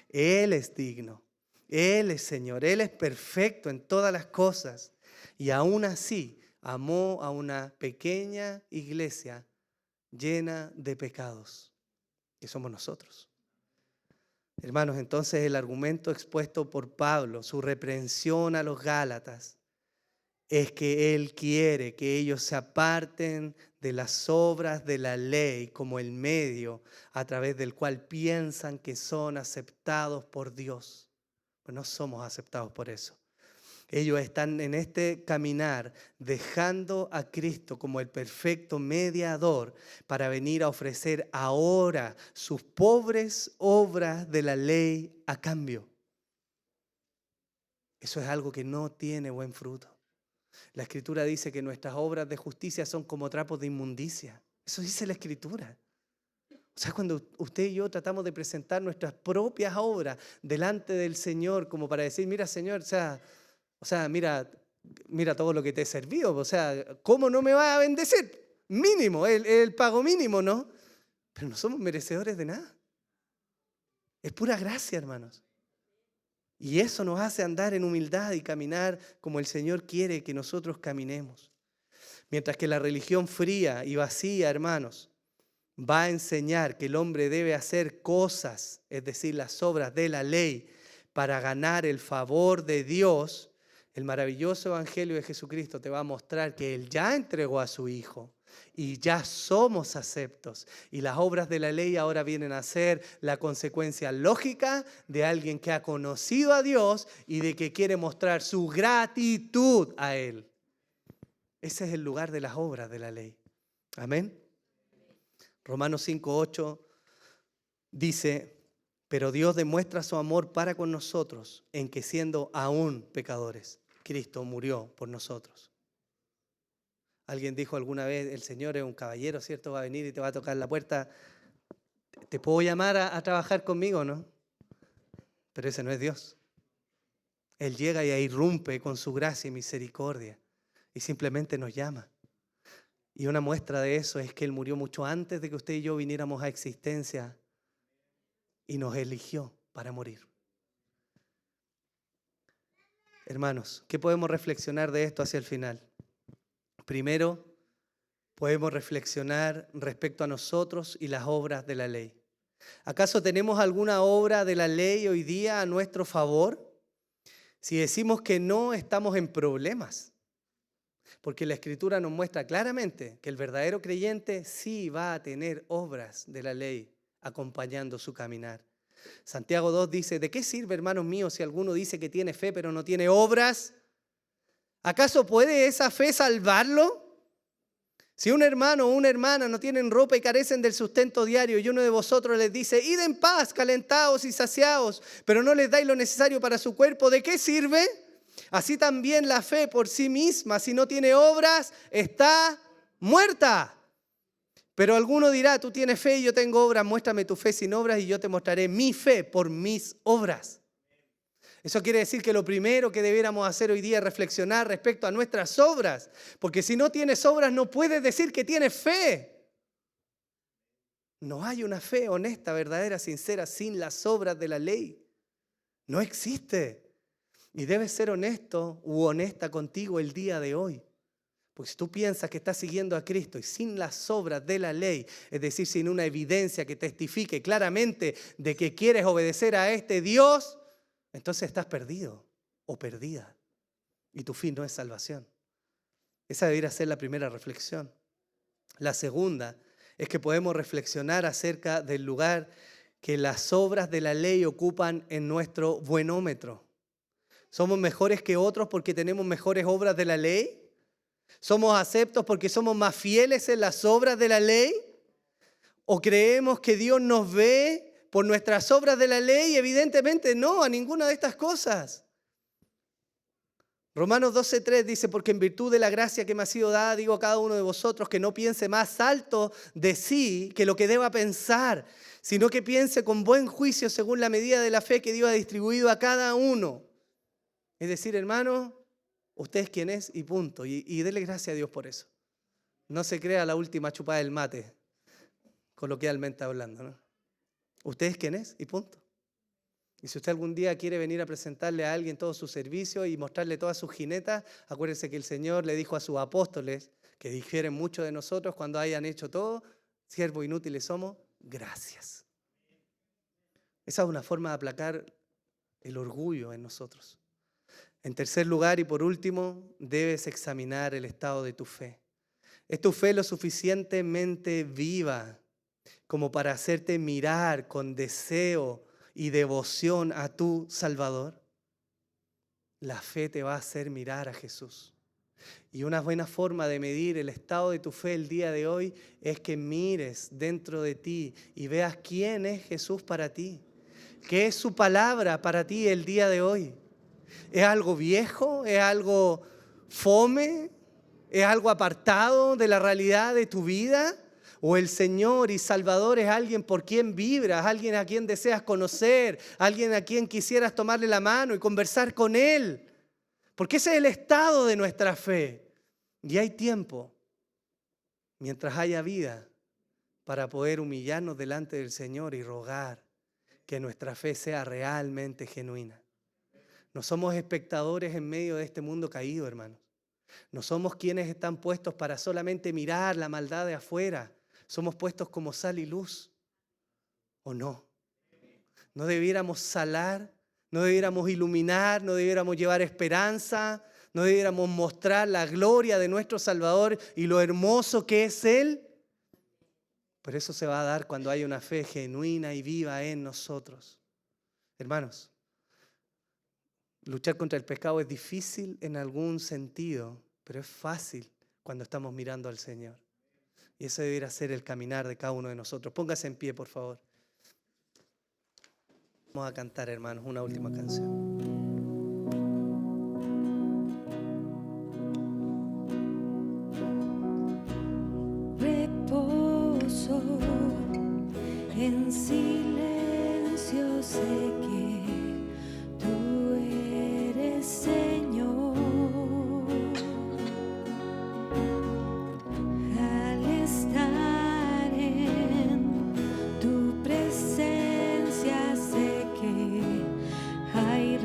Él es digno, Él es Señor, Él es perfecto en todas las cosas. Y aún así amó a una pequeña iglesia llena de pecados, que somos nosotros. Hermanos, entonces el argumento expuesto por Pablo, su reprensión a los Gálatas, es que Él quiere que ellos se aparten de las obras de la ley como el medio a través del cual piensan que son aceptados por Dios. Pero no somos aceptados por eso. Ellos están en este caminar dejando a Cristo como el perfecto mediador para venir a ofrecer ahora sus pobres obras de la ley a cambio. Eso es algo que no tiene buen fruto. La Escritura dice que nuestras obras de justicia son como trapos de inmundicia. Eso dice la Escritura. O sea, cuando usted y yo tratamos de presentar nuestras propias obras delante del Señor como para decir, mira Señor, o sea, O sea, mira todo lo que te he servido. O sea, ¿cómo no me va a bendecir? Mínimo, el pago mínimo, ¿no? Pero no somos merecedores de nada. Es pura gracia, hermanos. Y eso nos hace andar en humildad y caminar como el Señor quiere que nosotros caminemos. Mientras que la religión fría y vacía, hermanos, va a enseñar que el hombre debe hacer cosas, es decir, las obras de la ley, para ganar el favor de Dios. El maravilloso evangelio de Jesucristo te va a mostrar que Él ya entregó a su Hijo y ya somos aceptos. Y las obras de la ley ahora vienen a ser la consecuencia lógica de alguien que ha conocido a Dios y de que quiere mostrar su gratitud a Él. Ese es el lugar de las obras de la ley. Amén. Romanos 5:8 dice: pero Dios demuestra su amor para con nosotros en que siendo aún pecadores, Cristo murió por nosotros. Alguien dijo alguna vez: el Señor es un caballero, ¿cierto? Va a venir y te va a tocar la puerta. ¿Te puedo llamar a trabajar conmigo, no? Pero ese no es Dios. Él llega y irrumpe con su gracia y misericordia y simplemente nos llama. Y una muestra de eso es que Él murió mucho antes de que usted y yo viniéramos a existencia y nos eligió para morir. Hermanos, ¿qué podemos reflexionar de esto hacia el final? Primero, podemos reflexionar respecto a nosotros y las obras de la ley. ¿Acaso tenemos alguna obra de la ley hoy día a nuestro favor? Si decimos que no, estamos en problemas. Porque la Escritura nos muestra claramente que el verdadero creyente sí va a tener obras de la ley acompañando su caminar. Santiago 2 dice: ¿de qué sirve, hermanos míos, si alguno dice que tiene fe pero no tiene obras? ¿Acaso puede esa fe salvarlo? Si un hermano o una hermana no tienen ropa y carecen del sustento diario y uno de vosotros les dice: id en paz, calentaos y saciaos, pero no les dais lo necesario para su cuerpo, ¿de qué sirve? Así también la fe por sí misma, si no tiene obras, está muerta. Pero alguno dirá: tú tienes fe y yo tengo obras, muéstrame tu fe sin obras y yo te mostraré mi fe por mis obras. Eso quiere decir que lo primero que debiéramos hacer hoy día es reflexionar respecto a nuestras obras, porque si no tienes obras no puedes decir que tienes fe. No hay una fe honesta, verdadera, sincera sin las obras de la ley. No existe. Y debes ser honesto u honesta contigo el día de hoy. Porque si tú piensas que estás siguiendo a Cristo y sin las obras de la ley, es decir, sin una evidencia que testifique claramente de que quieres obedecer a este Dios, entonces estás perdido o perdida. Y tu fin no es salvación. Esa debería ser la primera reflexión. La segunda es que podemos reflexionar acerca del lugar que las obras de la ley ocupan en nuestro buenómetro. ¿Somos mejores que otros porque tenemos mejores obras de la ley? ¿Somos aceptos porque somos más fieles en las obras de la ley? ¿O creemos que Dios nos ve por nuestras obras de la ley? Evidentemente no, a ninguna de estas cosas. Romanos 12:3 dice: porque en virtud de la gracia que me ha sido dada, digo a cada uno de vosotros que no piense más alto de sí que lo que deba pensar, sino que piense con buen juicio según la medida de la fe que Dios ha distribuido a cada uno. Es decir, hermano, usted es quien es y punto. Y dele gracias a Dios por eso. No se crea la última chupada del mate, coloquialmente hablando, ¿no? Usted es quien es y punto. Y si usted algún día quiere venir a presentarle a alguien todo su servicio y mostrarle todas sus jinetas, acuérdese que el Señor le dijo a sus apóstoles, que difieren mucho de nosotros cuando hayan hecho todo: siervos inútiles somos, gracias. Esa es una forma de aplacar el orgullo en nosotros. En tercer lugar y por último, debes examinar el estado de tu fe. ¿Es tu fe lo suficientemente viva como para hacerte mirar con deseo y devoción a tu Salvador? La fe te va a hacer mirar a Jesús. Y una buena forma de medir el estado de tu fe el día de hoy es que mires dentro de ti y veas quién es Jesús para ti. ¿Qué es su palabra para ti el día de hoy? ¿Es algo viejo? ¿Es algo fome? ¿Es algo apartado de la realidad de tu vida? ¿O el Señor y Salvador es alguien por quien vibras, alguien a quien deseas conocer, alguien a quien quisieras tomarle la mano y conversar con Él? Porque ese es el estado de nuestra fe. Y hay tiempo, mientras haya vida, para poder humillarnos delante del Señor y rogar que nuestra fe sea realmente genuina. No somos espectadores en medio de este mundo caído, hermanos. No somos quienes están puestos para solamente mirar la maldad de afuera. Somos puestos como sal y luz. ¿O no? No debiéramos salar, no debiéramos iluminar, no debiéramos llevar esperanza, no debiéramos mostrar la gloria de nuestro Salvador y lo hermoso que es Él. Pero eso se va a dar cuando haya una fe genuina y viva en nosotros. Hermanos, luchar contra el pecado es difícil en algún sentido, pero es fácil cuando estamos mirando al Señor. Y ese debería ser el caminar de cada uno de nosotros. Póngase en pie, por favor. Vamos a cantar, hermanos, una última canción. Reposo en silencio, sé que tú eres Señor. Al estar en tu presencia sé que hay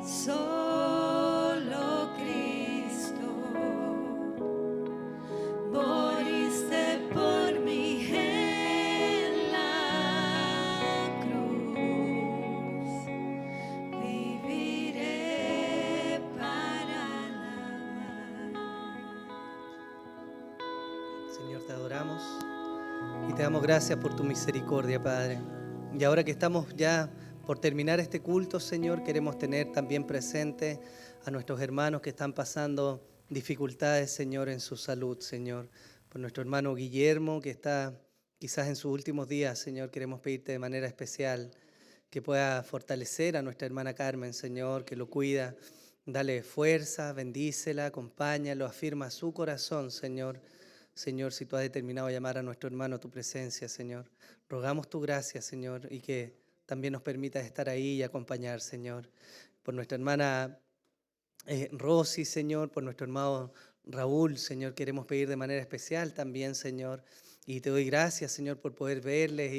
Solo Cristo, moriste por mí en la cruz. Viviré para alabar. Señor, te adoramos y te damos gracias por tu misericordia, Padre. Y ahora que estamos ya por terminar este culto, Señor, queremos tener también presente a nuestros hermanos que están pasando dificultades, Señor, en su salud, Señor. Por nuestro hermano Guillermo, que está quizás en sus últimos días, Señor, queremos pedirte de manera especial que pueda fortalecer a nuestra hermana Carmen, Señor, que lo cuida. Dale fuerza, bendícela, acompáñalo, afirma su corazón, Señor. Señor, si tú has determinado llamar a nuestro hermano a tu presencia, Señor, rogamos tu gracia, Señor, y que también nos permitas estar ahí y acompañar, Señor. Por nuestra hermana Rosy, Señor, por nuestro hermano Raúl, Señor, queremos pedir de manera especial también, Señor. Y te doy gracias, Señor, por poder verles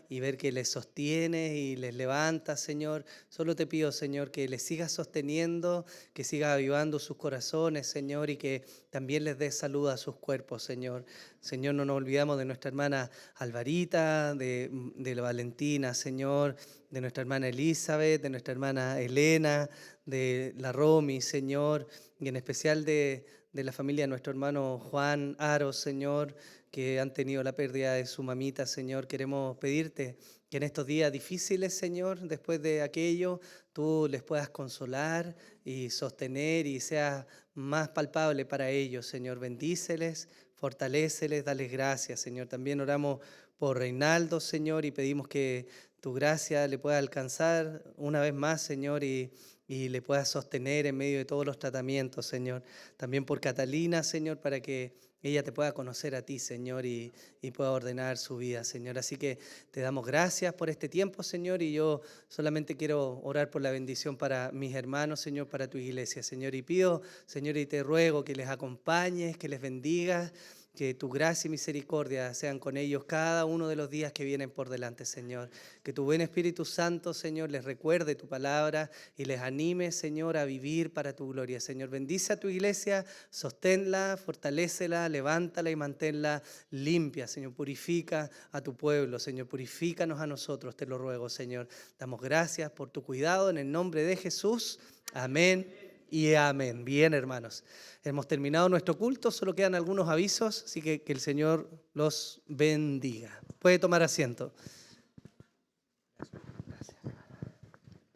y ver que les sostienes y les levantas, Señor. Solo te pido, Señor, que les sigas sosteniendo, que sigas avivando sus corazones, Señor, y que también les des salud a sus cuerpos, Señor. Señor, no nos olvidamos de nuestra hermana Alvarita, de la Valentina, Señor, de nuestra hermana Elizabeth, de nuestra hermana Elena, de la Romy, Señor, y en especial de la familia de nuestro hermano Juan Aros, Señor, que han tenido la pérdida de su mamita, Señor. Queremos pedirte que en estos días difíciles, Señor, después de aquello, tú les puedas consolar y sostener y sea más palpable para ellos, Señor. Bendíceles, fortaléceles, dales gracias, Señor. También oramos por Reinaldo, Señor, y pedimos que tu gracia le pueda alcanzar una vez más, Señor, y le puedas sostener en medio de todos los tratamientos, Señor. También por Catalina, Señor, para que ella te pueda conocer a ti, Señor, y pueda ordenar su vida, Señor. Así que te damos gracias por este tiempo, Señor, y yo solamente quiero orar por la bendición para mis hermanos, Señor, para tu iglesia, Señor. Y pido, Señor, y te ruego que les acompañes, que les bendigas, que tu gracia y misericordia sean con ellos cada uno de los días que vienen por delante, Señor. Que tu buen Espíritu Santo, Señor, les recuerde tu palabra y les anime, Señor, a vivir para tu gloria. Señor, bendice a tu iglesia, sosténla, fortalécela, levántala y manténla limpia, Señor. Purifica a tu pueblo, Señor. Purifícanos a nosotros, te lo ruego, Señor. Damos gracias por tu cuidado en el nombre de Jesús. Amén y amén. Bien, hermanos. Hemos terminado nuestro culto, solo quedan algunos avisos, así que el Señor los bendiga. Puede tomar asiento.